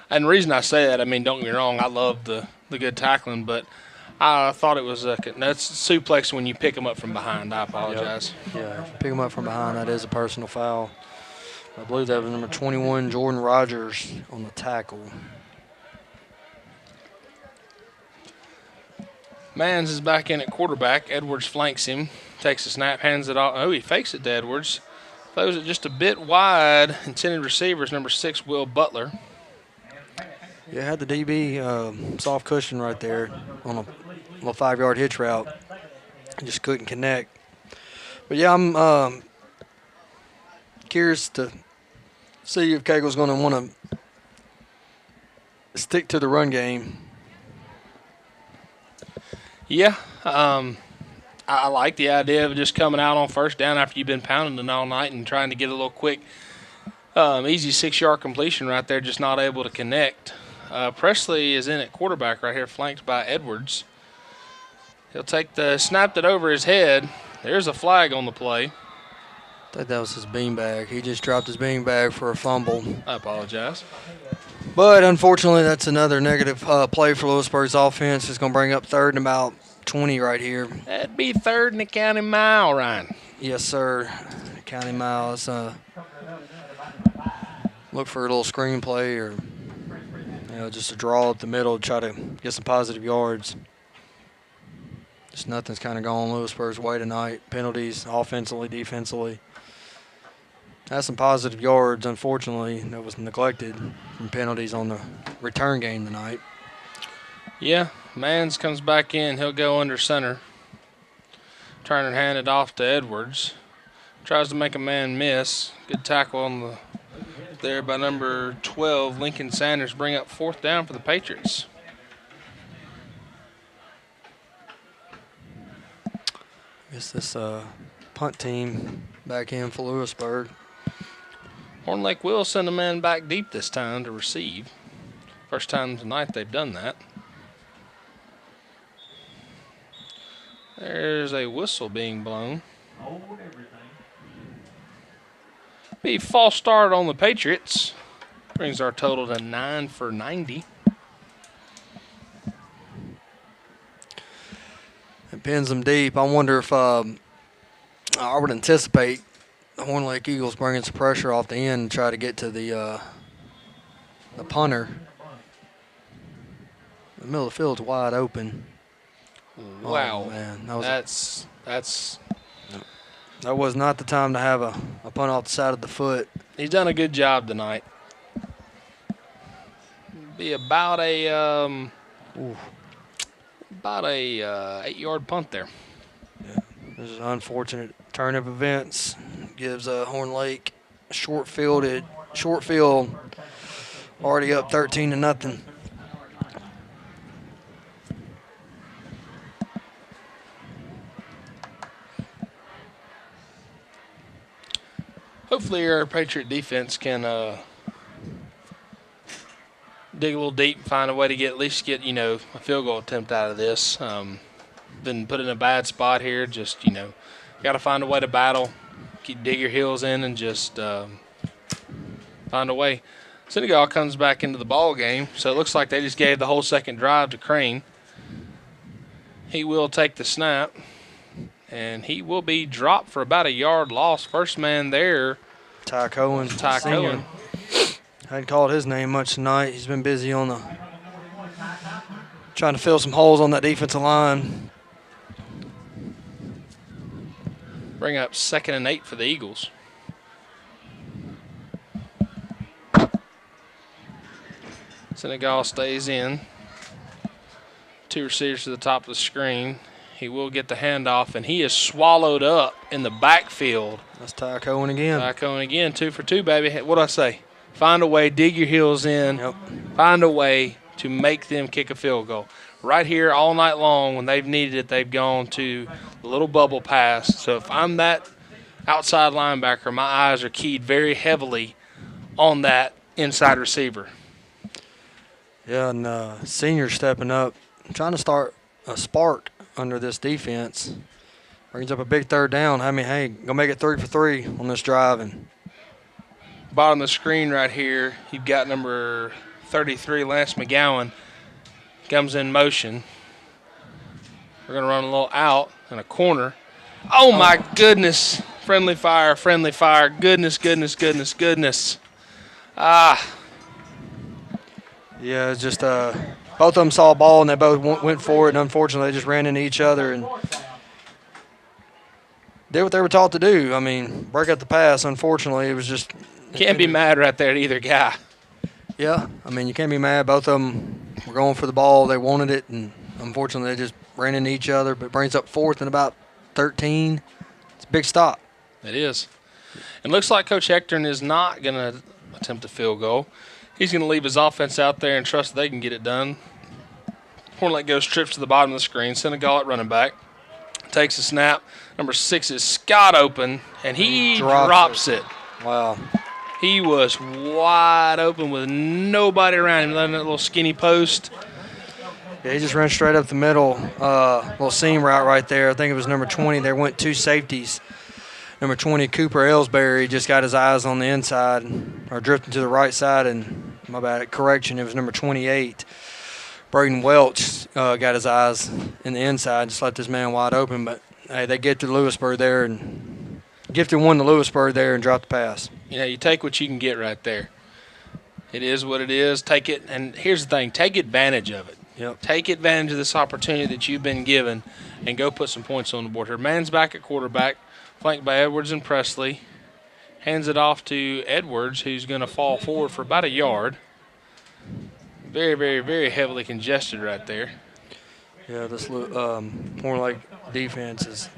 And the reason I say that, I mean, don't get me wrong, I love the good tackling, but I thought it was that's suplex when you pick them up from behind. I apologize. Yep. Yeah, if you pick them up from behind, that is a personal foul. I believe that was number 21, Jordan Rogers, on the tackle. Mans is back in at quarterback. Edwards flanks him, takes a snap, hands it off. Oh, he fakes it to Edwards. Throws it just a bit wide. Intended receivers, number 6, Will Butler. Yeah, had the DB soft cushion right there on a 5-yard hitch route. Just couldn't connect. But, yeah, I'm curious to see if Cagle's going to want to stick to the run game. Yeah, I like the idea of just coming out on first down after you've been pounding it all night and trying to get a little quick, easy 6-yard completion right there, just not able to connect. Presley is in at quarterback right here, flanked by Edwards. He'll take snapped it over his head. There's a flag on the play. I think that was his beanbag. He just dropped his beanbag for a fumble. I apologize. But unfortunately, that's another negative play for Lewisburg's offense. It's going to bring up 3rd and about 20 right here. That'd be 3rd and the county mile, Ryan. Yes, sir. County miles. Look for a little screenplay or just a draw up the middle to try to get some positive yards. Just nothing's kind of gone Lewisburg's way tonight. Penalties, offensively, defensively. Has some positive yards, unfortunately, that was neglected from penalties on the return game tonight. Yeah, Mans comes back in. He'll go under center. Turner hand it off to Edwards. Tries to make a man miss. Good tackle on there by number 12, Lincoln Sanders. Bring up 4th down for the Patriots. I guess this punt team back in for Lewisburg. Horn Lake will send a man back deep this time to receive. First time tonight they've done that. There's a whistle being blown. Be false start on the Patriots. Brings our total to 9 for 90. It pins them deep. I wonder if I would anticipate the Horn Lake Eagles bringing some pressure off the end and try to get to the punter. The middle of the field's wide open. Wow, oh, man, that's that was not the time to have a punt off the side of the foot. He's done a good job tonight. Be about a 8-yard punt there. Yeah, this is an unfortunate turn of events. Gives Horn Lake short field, already up 13-0. Hopefully our Patriot defense can dig a little deep and find a way to at least get a field goal attempt out of this. Been put in a bad spot here. Just got to find a way to battle, dig your heels in, and just find a way. Senegal comes back into the ball game, so it looks like they just gave the whole second drive to Crane. He will take the snap, and he will be dropped for about a yard loss. First man there, Ty Cohen. Hadn't called his name much tonight. He's been busy on trying to fill some holes on that defensive line. Bring up 2nd and 8 for the Eagles. Senegal stays in. 2 receivers to the top of the screen. He will get the handoff, and he is swallowed up in the backfield. That's Ty Cohen again. Ty Cohen again, 2 for 2, baby. What do I say? Find a way, dig your heels in, Yep. find a way to make them kick a field goal. Right here all night long when they've needed it, they've gone to the little bubble pass. So if I'm that outside linebacker, my eyes are keyed very heavily on that inside receiver. Yeah, and senior stepping up, trying to start a spark under this defense. Brings up a big third down. I mean, hey, go make it 3 for 3 on this drive. And Bottom of the screen right here, you've got number 33, Lance McGowan, comes in motion. We're going to run a little out in a corner. Oh, my goodness. Friendly fire, friendly fire. Goodness, goodness, goodness, goodness. Ah. yeah, it's just both of them saw a ball and they both went for it, and unfortunately they just ran into each other and did what they were taught to do. I mean, break up the pass. Unfortunately, it was just Can't be mad right there at either guy. yeah. I mean, you can't be mad. Both of them were going for the ball. They wanted it, and unfortunately they just ran into each other. But it brings up 4th and about 13. It's a big stop. It is. It looks like Coach Hectorn is not going to attempt a field goal. He's going to leave his offense out there and trust they can get it done. Horn Lake goes, trips to the bottom of the screen. Senegal at running back. Takes a snap. Number 6 is Scott open, and he drops it. Wow. He was wide open with nobody around him, letting that little skinny post. Yeah, he just ran straight up the middle, little seam route right there. I think it was number 20. There went 2 safeties. Number 20, Cooper Ellsbury, just got his eyes on the inside, or drifting to the right side, and my bad, correction, it was number 28. Braden Welch got his eyes in the inside, just left this man wide open. But, hey, they gifted Lewisburg there and gifted one to Lewisburg there and dropped the pass. You know, you take what you can get right there. It is what it is. Take it, and here's the thing, take advantage of it. Yep. Take advantage of this opportunity that you've been given and go put some points on the board here. Man's back at quarterback, flanked by Edwards and Presley. Hands it off to Edwards, who's going to fall forward for about a yard. Very, very, very heavily congested right there. Yeah, this Horn Lake defense is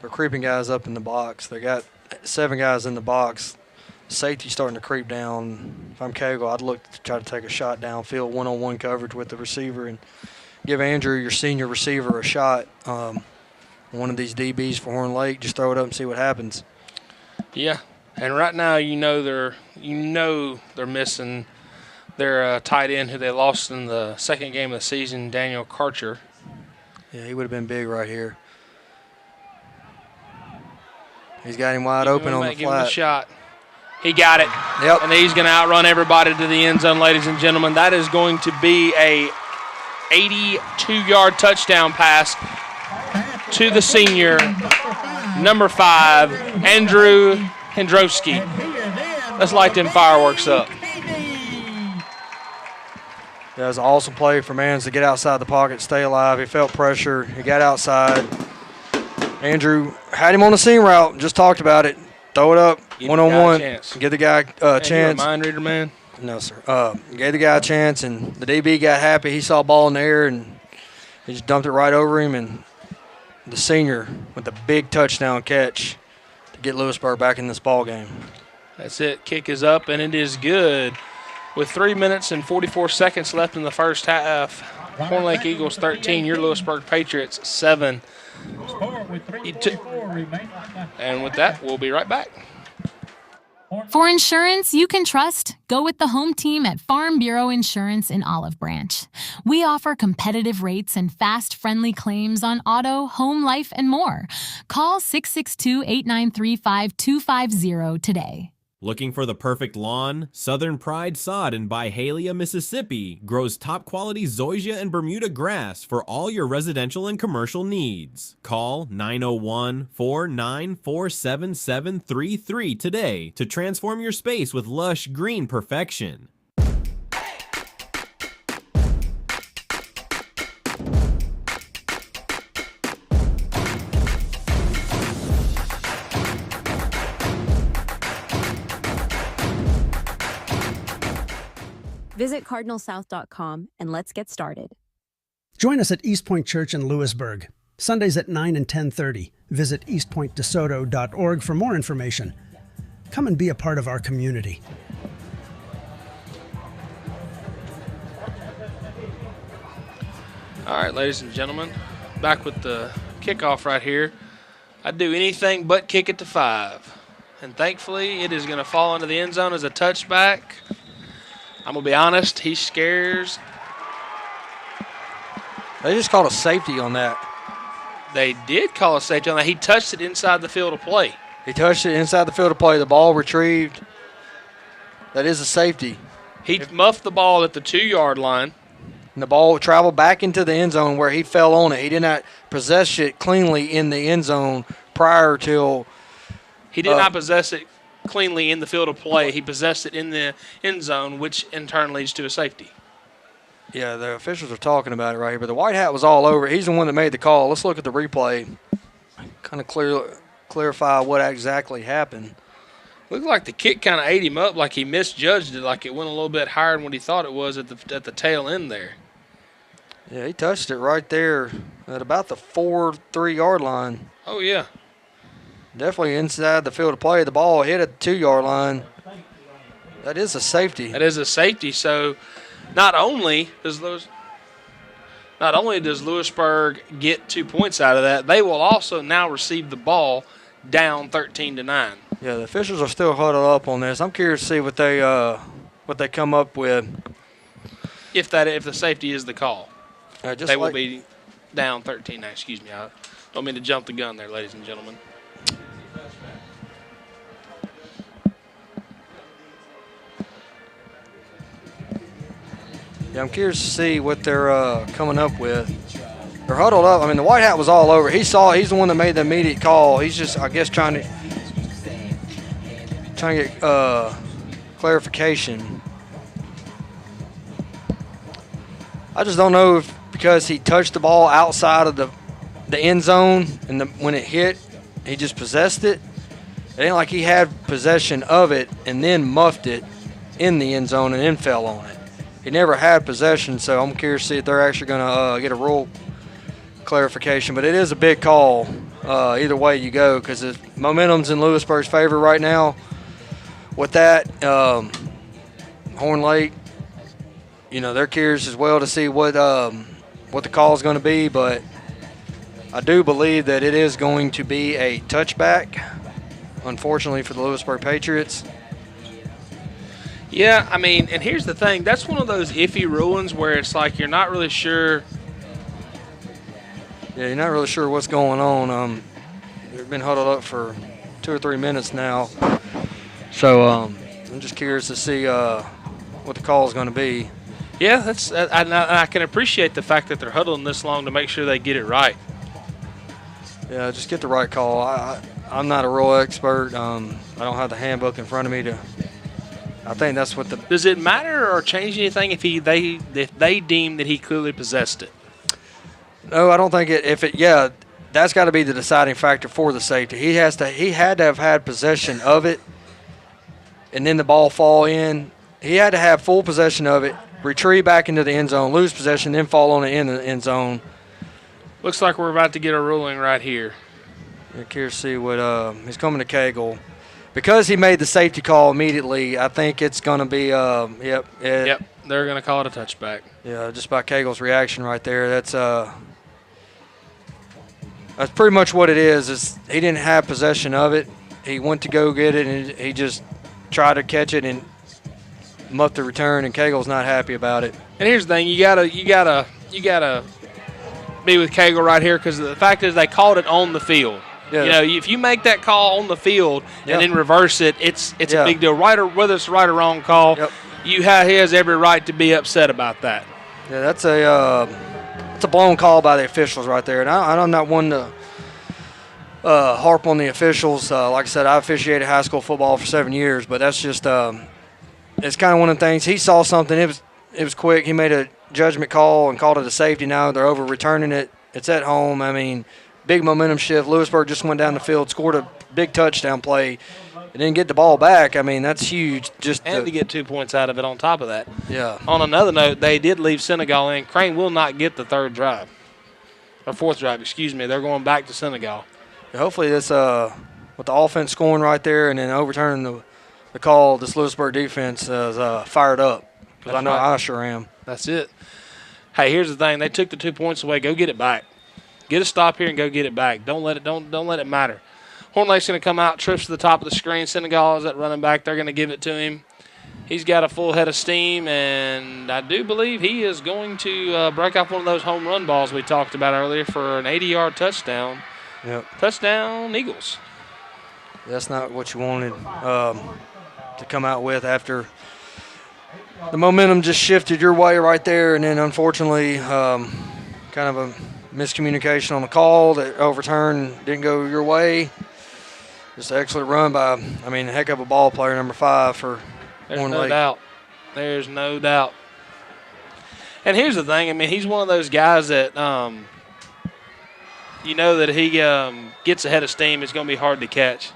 they're creeping guys up in the box. They got 7 guys in the box. Safety starting to creep down. If I'm Cagle, I'd look to try to take a shot downfield, one-on-one coverage with the receiver, and give Andrew, your senior receiver, a shot. One of these DBs for Horn Lake, just throw it up and see what happens. Yeah, and right now you know they're missing their tight end who they lost in the second game of the season, Daniel Karcher. Yeah, he would have been big right here. He's got him wide open on the Give him a flat. shot. He got it. Yep. And he's going to outrun everybody to the end zone, ladies and gentlemen. That is going to be a 82-yard touchdown pass to the senior, number 5, Andrew Hendrowski. Let's light them fireworks up. That was an awesome play for Mans to get outside the pocket, stay alive. He felt pressure. He got outside. Andrew had him on the seam route. Just talked about it. Throw it up, one-on-one. Give the guy a chance. You a mind reader, man? No, sir. Gave the guy a chance, and the DB got happy. He saw a ball in the air, and he just dumped it right over him. And the senior with a big touchdown catch to get Lewisburg back in this ball game. That's it. Kick is up, and it is good. With 3 minutes and 44 seconds left in the first half, Horn Lake Eagles 13, your Lewisburg Patriots 7. And with that, we'll be right back. For insurance you can trust, go with the home team at Farm Bureau Insurance in Olive Branch. We offer competitive rates and fast, friendly claims on auto, home, life, and more. Call 662-893-5250 today. Looking for the perfect lawn? Southern Pride Sod in Byhalia, Mississippi grows top quality zoysia and Bermuda grass for all your residential and commercial needs. Call 901-494-7733 today to transform your space with lush green perfection. Visit cardinalsouth.com and let's get started. Join us at Eastpoint Church in Lewisburg, Sundays at 9 and 10:30. Visit eastpointdesoto.org for more information. Come and be a part of our community. All right, ladies and gentlemen, back with the kickoff right here. I'd do anything but kick it to 5. And thankfully, it is going to fall into the end zone as a touchback. I'm going to be honest, he scares. They just called a safety on that. They did call a safety on that. He touched it inside the field of play. He touched it inside the field of play. The ball retrieved. That is a safety. He muffed the ball at the 2-yard line. And the ball traveled back into the end zone where he fell on it. He did not possess it cleanly in the end zone prior till. He did not possess it cleanly in the field of play. He possessed it in the end zone, which in turn leads to a safety. Yeah, the officials are talking about it right here, but the white hat was all over it. He's the one that made the call. Let's look at the replay, kind of clarify what exactly happened. Looked like the kick kind of ate him up, like he misjudged it, like it went a little bit higher than what he thought it was at the tail end there. Yeah, he touched it right there at about the 3-yard line. Oh, yeah. Definitely inside the field of play. The ball hit at the 2-yard line. That is a safety. That is a safety, so not only does Lewisburg get 2 points out of that, they will also now receive the ball down 13-9. Yeah, the officials are still huddled up on this. I'm curious to see what they come up with. If the safety is the call, they will be down 13-9. Excuse me, I don't mean to jump the gun there, ladies and gentlemen. Yeah, I'm curious to see what they're coming up with. They're huddled up. I mean, the white hat was all over. He's the one that made the immediate call. He's just, I guess, trying to get clarification. I just don't know if because he touched the ball outside of the end zone and when it hit, he just possessed it. It ain't like he had possession of it and then muffed it in the end zone and then fell on it. He never had possession, so I'm curious to see if they're actually going to get a rule clarification. But it is a big call either way you go because the momentum's in Lewisburg's favor right now. With that, Horn Lake, they're curious as well to see what the call is going to be. But I do believe that it is going to be a touchback, unfortunately for the Lewisburg Patriots. Yeah, I mean, and here's the thing. That's one of those iffy rulings where it's like you're not really sure. Yeah, you're not really sure what's going on. They've been huddled up for 2 or 3 minutes now. So I'm just curious to see what the call is going to be. Yeah, I can appreciate the fact that they're huddling this long to make sure they get it right. Yeah, just get the right call. I'm not a rule expert. I don't have the handbook in front of me to. I think that's what the. Does it matter or change anything if they deem that he clearly possessed it? No, I don't think it. Yeah, that's got to be the deciding factor for the safety. He had to have had possession of it, and then the ball fall in. He had to have full possession of it, retrieve back into the end zone, lose possession, then fall on it in the end zone. Looks like we're about to get a ruling right here. I'm curious to see what he's coming to Cagle. Because he made the safety call immediately, I think it's going to be, yep. Yep, they're going to call it a touchback. Yeah, just by Cagle's reaction right there. That's pretty much what it is he didn't have possession of it. He went to go get it, and he just tried to catch it and muffed the return, and Cagle's not happy about it. And here's the thing. You gotta be with Cagle right here because the fact is they called it on the field. Yeah. If you make that call on the field and then reverse it, it's a big deal. Whether it's right or wrong call, he has every right to be upset about that. Yeah, that's a blown call by the officials right there. And I'm not one to harp on the officials. Like I said, I officiated high school football for 7 years, but that's just it's kind of one of the things. He saw something. It was quick. He made a judgment call and called it a safety. Now they're over returning it. It's at home. I mean, big momentum shift. Lewisburg just went down the field, scored a big touchdown play, and then get the ball back. I mean, that's huge. And to get 2 points out of it on top of that. Yeah. On another note, they did leave Senegal in. Crane will not get the third drive. or fourth drive, excuse me. They're going back to Senegal. Hopefully this with the offense scoring right there and then overturning the call, this Lewisburg defense is fired up. Because I know I sure am. That's it. Hey, here's the thing. They took the 2 points away. Go get it back. Get a stop here and go get it back. Don't let it matter. Horn Lake's going to come out, trips to the top of the screen. Senegal is at running back. They're going to give it to him. He's got a full head of steam, and I do believe he is going to break off one of those home run balls we talked about earlier for an 80-yard touchdown. Yep. Touchdown, Eagles. That's not what you wanted to come out with after the momentum just shifted your way right there, and then unfortunately kind of a miscommunication on the call that overturned, didn't go your way. Just an excellent run by, a heck of a ball player, number 5 for Horn Lake. There's no doubt. And here's the thing. He's one of those guys that, you know that he gets ahead of steam. It's going to be hard to catch.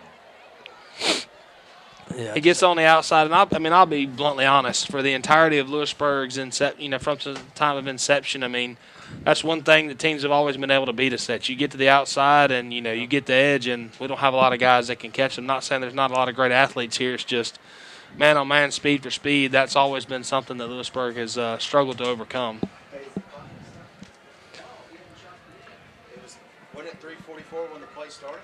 Yeah. He gets on the outside, and I'll be bluntly honest. For the entirety of Lewisburg's from the time of inception, that's one thing that teams have always been able to beat us at. You get to the outside, and you get the edge, and we don't have a lot of guys that can catch them. Not saying there's not a lot of great athletes here. It's just man-on-man, speed for speed. That's always been something that Lewisburg has struggled to overcome. Wasn't it 3:44 when the play started?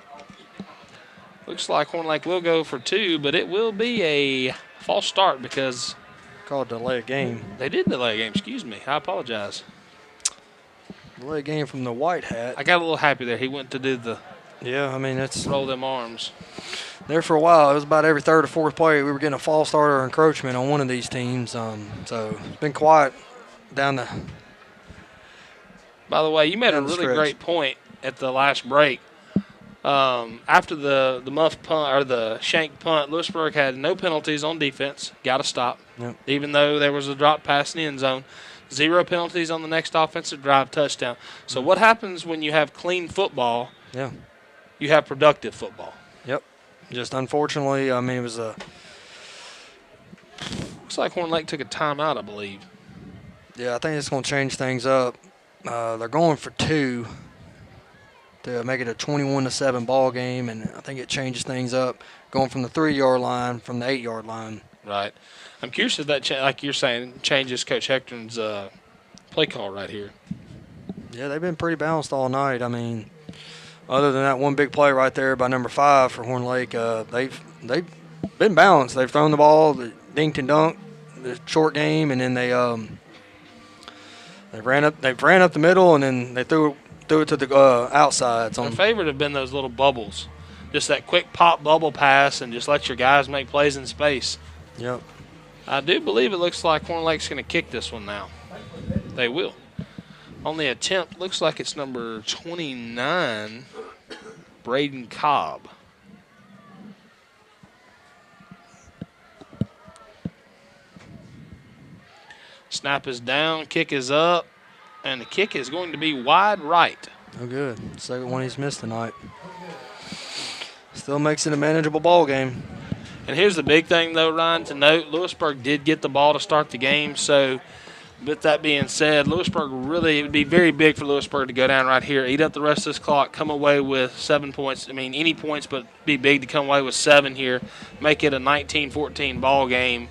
Looks like Horn Lake will go for 2, but it will be a false start because called delay a game. They did delay a game. Excuse me. I apologize. Delay a game from the white hat. I got a little happy there. He went to do the that's roll them arms. There for a while, it was about every third or fourth play we were getting a false start or encroachment on one of these teams. So it's been quiet down the. By the way, you made a really great point at the last break. After the muff punt or the shank punt, Lewisburg had no penalties on defense. Got a stop, even though there was a drop pass in the end zone. 0 penalties on the next offensive drive, touchdown. So what happens when you have clean football? Yeah, you have productive football. Yep. Just unfortunately, it was a. Looks like Horn Lake took a timeout, I believe. Yeah, I think it's going to change things up. They're going for 2 to make it a 21-7 ball game, and I think it changes things up, going from the 3-yard line from the 8-yard line. Right. I'm curious if that, like you're saying, changes Coach Hector's play call right here. Yeah, they've been pretty balanced all night. Other than that one big play right there by number 5 for Horn Lake, they've been balanced. They've thrown the ball, the dinked and dunked, the short game, and then they ran up the middle, and then they threw it to the outside. Their favorite have been those little bubbles, just that quick pop bubble pass, and just let your guys make plays in space. Yep. I do believe it looks like Horn Lake's going to kick this one now. They will. On the attempt, looks like it's number 29, Braden Cobb. Snap is down, kick is up, and the kick is going to be wide right. Oh, good. Second one he's missed tonight. Still makes it a manageable ball game. And here's the big thing, though, Ryan, to note. Lewisburg did get the ball to start the game, so with that being said, Lewisburg it would be very big for Lewisburg to go down right here, eat up the rest of this clock, come away with 7 points. Any points, but be big to come away with 7 here, make it a 19-14 ball game.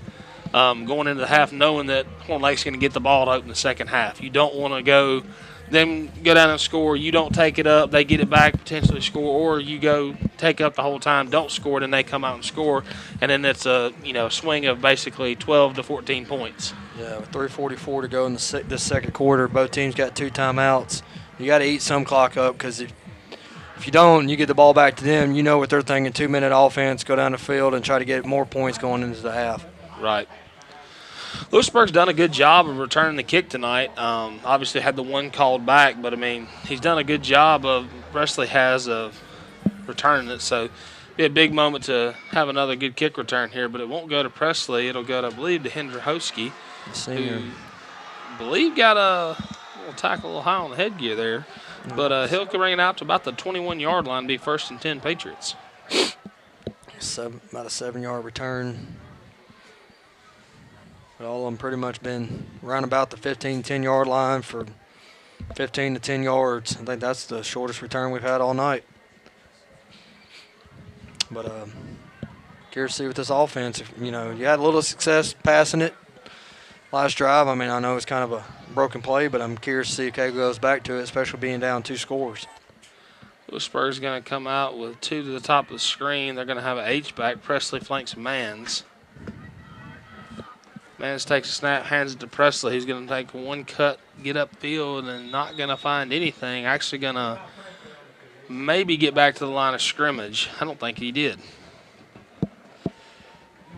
Going into the half knowing that Horn Lake's going to get the ball to open the second half. You don't want to go down and score. You don't take it up. They get it back, potentially score, or you go take up the whole time, don't score, then they come out and score, and then it's a swing of basically 12 to 14 points. Yeah, with 3:44 to go in this second quarter, both teams got 2 timeouts. You got to eat some clock up because if you don't and you get the ball back to them, you know what they're thinking, 2-minute offense, go down the field and try to get more points going into the half. Right. Lewisburg's done a good job of returning the kick tonight. Obviously had the one called back, but, he's done a good job Presley has of returning it. So be a big moment to have another good kick return here, but it won't go to Presley. It'll go to, I believe, to Hendra-Hosky, who I believe got a little tackle a little high on the headgear there. But he'll bring it out to about the 21-yard line, be 1st and 10 Patriots. About a 7-yard return. But all of them pretty much been around about the 15, 10-yard line for 15 to 10 yards. I think that's the shortest return we've had all night. But curious to see with this offense. If, you had a little success passing it last drive. I mean, I know it's kind of a broken play, but I'm curious to see if Cagle goes back to it, especially being down 2 scores. Lewisburg's going to come out with 2 to the top of the screen. They're going to have an H-back. Presley flanks Mans. Mans takes a snap, hands it to Presley. He's going to take one cut, get upfield, and not going to find anything. Actually going to maybe get back to the line of scrimmage. I don't think he did.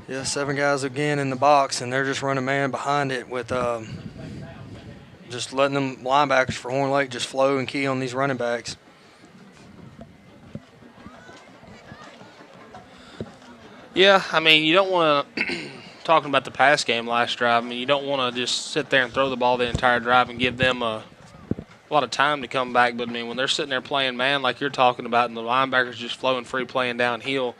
Yeah, 7 guys again in the box, and they're just running man behind it with just letting them linebackers for Horn Lake just flow and key on these running backs. Yeah, I mean, you don't want to – talking about the pass game last drive, I mean, you don't want to just sit there and throw the ball the entire drive and give them a lot of time to come back. But, I mean, when they're sitting there playing man like you're talking about and the linebackers just flowing free playing downhill,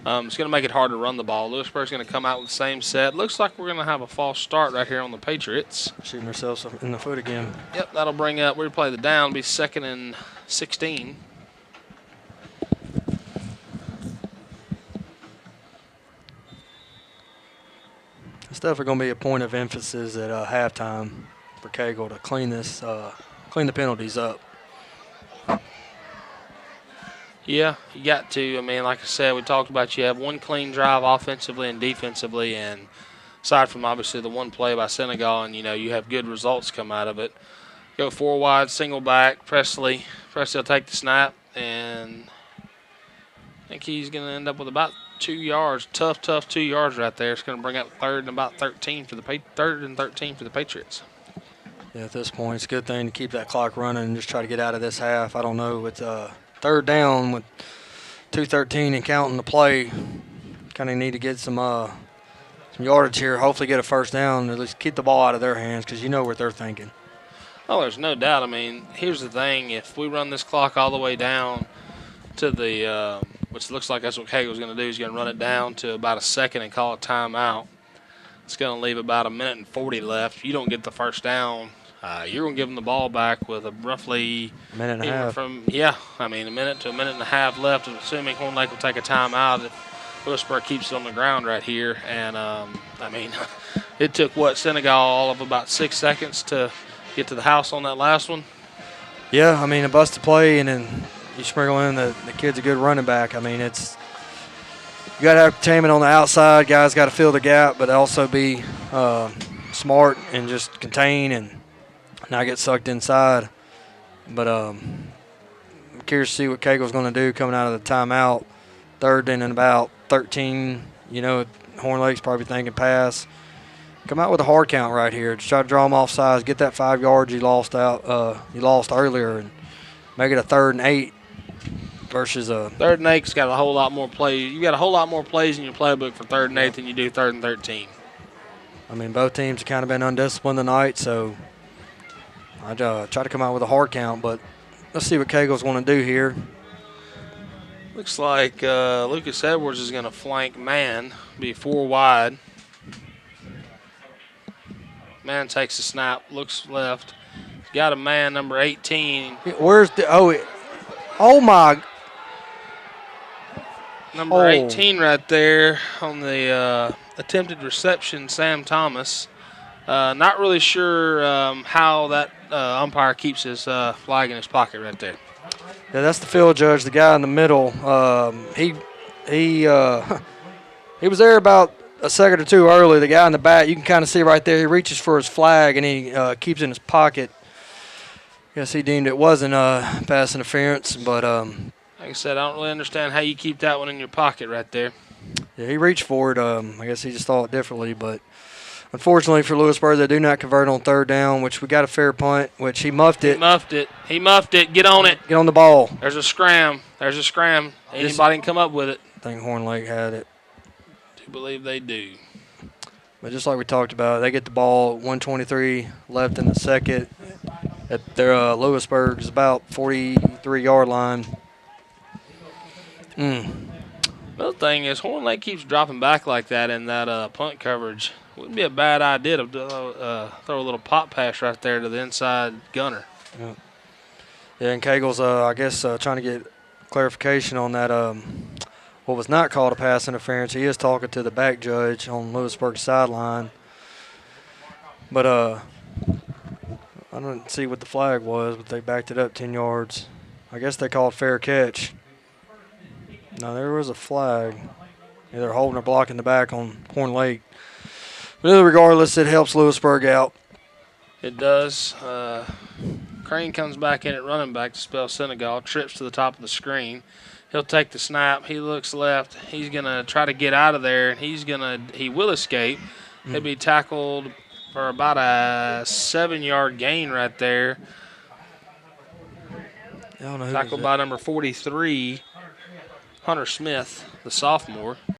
it's going to make it hard to run the ball. Lewisburg's going to come out with the same set. Looks like we're going to have a false start right here on the Patriots. Shooting ourselves in the foot again. Yep, that'll bring up – we play the down, be 2nd and 16. It's definitely going to be a point of emphasis at halftime for Cagle to clean the penalties up. Yeah, you got to. I mean, like I said, we talked about you have one clean drive offensively and defensively, and aside from obviously the one play by Senegal, and, you have good results come out of it. Go 4 wide, single back, Presley. Presley will take the snap, and I think he's going to end up with about 2 yards. Tough 2 yards right there. It's going to bring up 3rd and about 13 for the 3rd and 13 for the Patriots. Yeah, at this point, it's a good thing to keep that clock running and just try to get out of this half. I don't know, with 3rd down with 2:13 and counting the play, kind of need to get some yardage here. Hopefully get a 1st down, at least keep the ball out of their hands because you know what they're thinking. Oh, there's no doubt. I mean, here's the thing. If we run this clock all the way down to the which looks like that's what Cagle's going to do. He's going to run it down to about a 2nd and call a timeout. It's going to leave about 1:40 left. If you don't get the 1st down, you're going to give them the ball back with a roughly a minute and a half. a minute to a minute and a half left, assuming Horn Lake will take a timeout if Lewisburg keeps it on the ground right here. And, I mean, it took, Senegal all of about 6 seconds to get to the house on that last one? Yeah, I mean, a busted play, and then you sprinkle in the kid's a good running back. I mean, you got to have containment on the outside. Guys got to fill the gap, but also be smart and just contain and not get sucked inside. But I'm curious to see what Cagle's going to do coming out of the timeout. 3rd and about 13. Horn Lake's probably thinking pass. Come out with a hard count right here. Just try to draw them off sides. Get that 5 yards you lost earlier, and make it a 3rd and 8 versus a 3rd and 8's got a whole lot more plays. You got a whole lot more plays in your playbook for 3rd and 8 than you do 3rd and 13. I mean, both teams have kind of been undisciplined tonight, so I try to come out with a hard count. But let's see what Cagle's going to do here. Looks like Lucas Edwards is going to flank man, be 4 wide. Man takes a snap, looks left. Got a man, number 18. Where's the oh my! Number 18 right there on the attempted reception, Sam Thomas. Not really sure how that umpire keeps his flag in his pocket right there. Yeah, that's the field judge, the guy in the middle. He was there about a second or two early. The guy in the back, you can kind of see right there, he reaches for his flag and he keeps it in his pocket. Guess he deemed it wasn't pass interference, but like I said, I don't really understand how you keep that one in your pocket right there. Yeah, he reached for it. I guess he just thought differently, but unfortunately for Lewisburg, they do not convert on 3rd down, which we got a fair punt, which he muffed it. He muffed it. Get on it. Get on the ball. There's a scram. Anybody can come up with it. I think Horn Lake had it. I believe they do. But just like we talked about, they get the ball, 1:23 left in the 2nd. At their Lewisburg's about 43-yard line. Another thing is Horn Lake keeps dropping back like that in that punt coverage. Wouldn't be a bad idea to throw a little pop pass right there to the inside gunner. Yeah, and Cagle's, I guess, trying to get clarification on that. What was not called a pass interference. He is talking to the back judge on Lewisburg's sideline. But I didn't see what the flag was, but they backed it up 10 yards. I guess they called fair catch. No, there was a flag. They're holding or blocking the back on Horn Lake. But regardless, it helps Lewisburg out. It does. Crane comes back in at running back to spell Senegal, trips to the top of the screen. He'll take the snap. He looks left. He's going to try to get out of there, and he will escape. He'll be tackled for about a 7-yard gain right there. Tackled by number 43, Hunter Smith, the sophomore.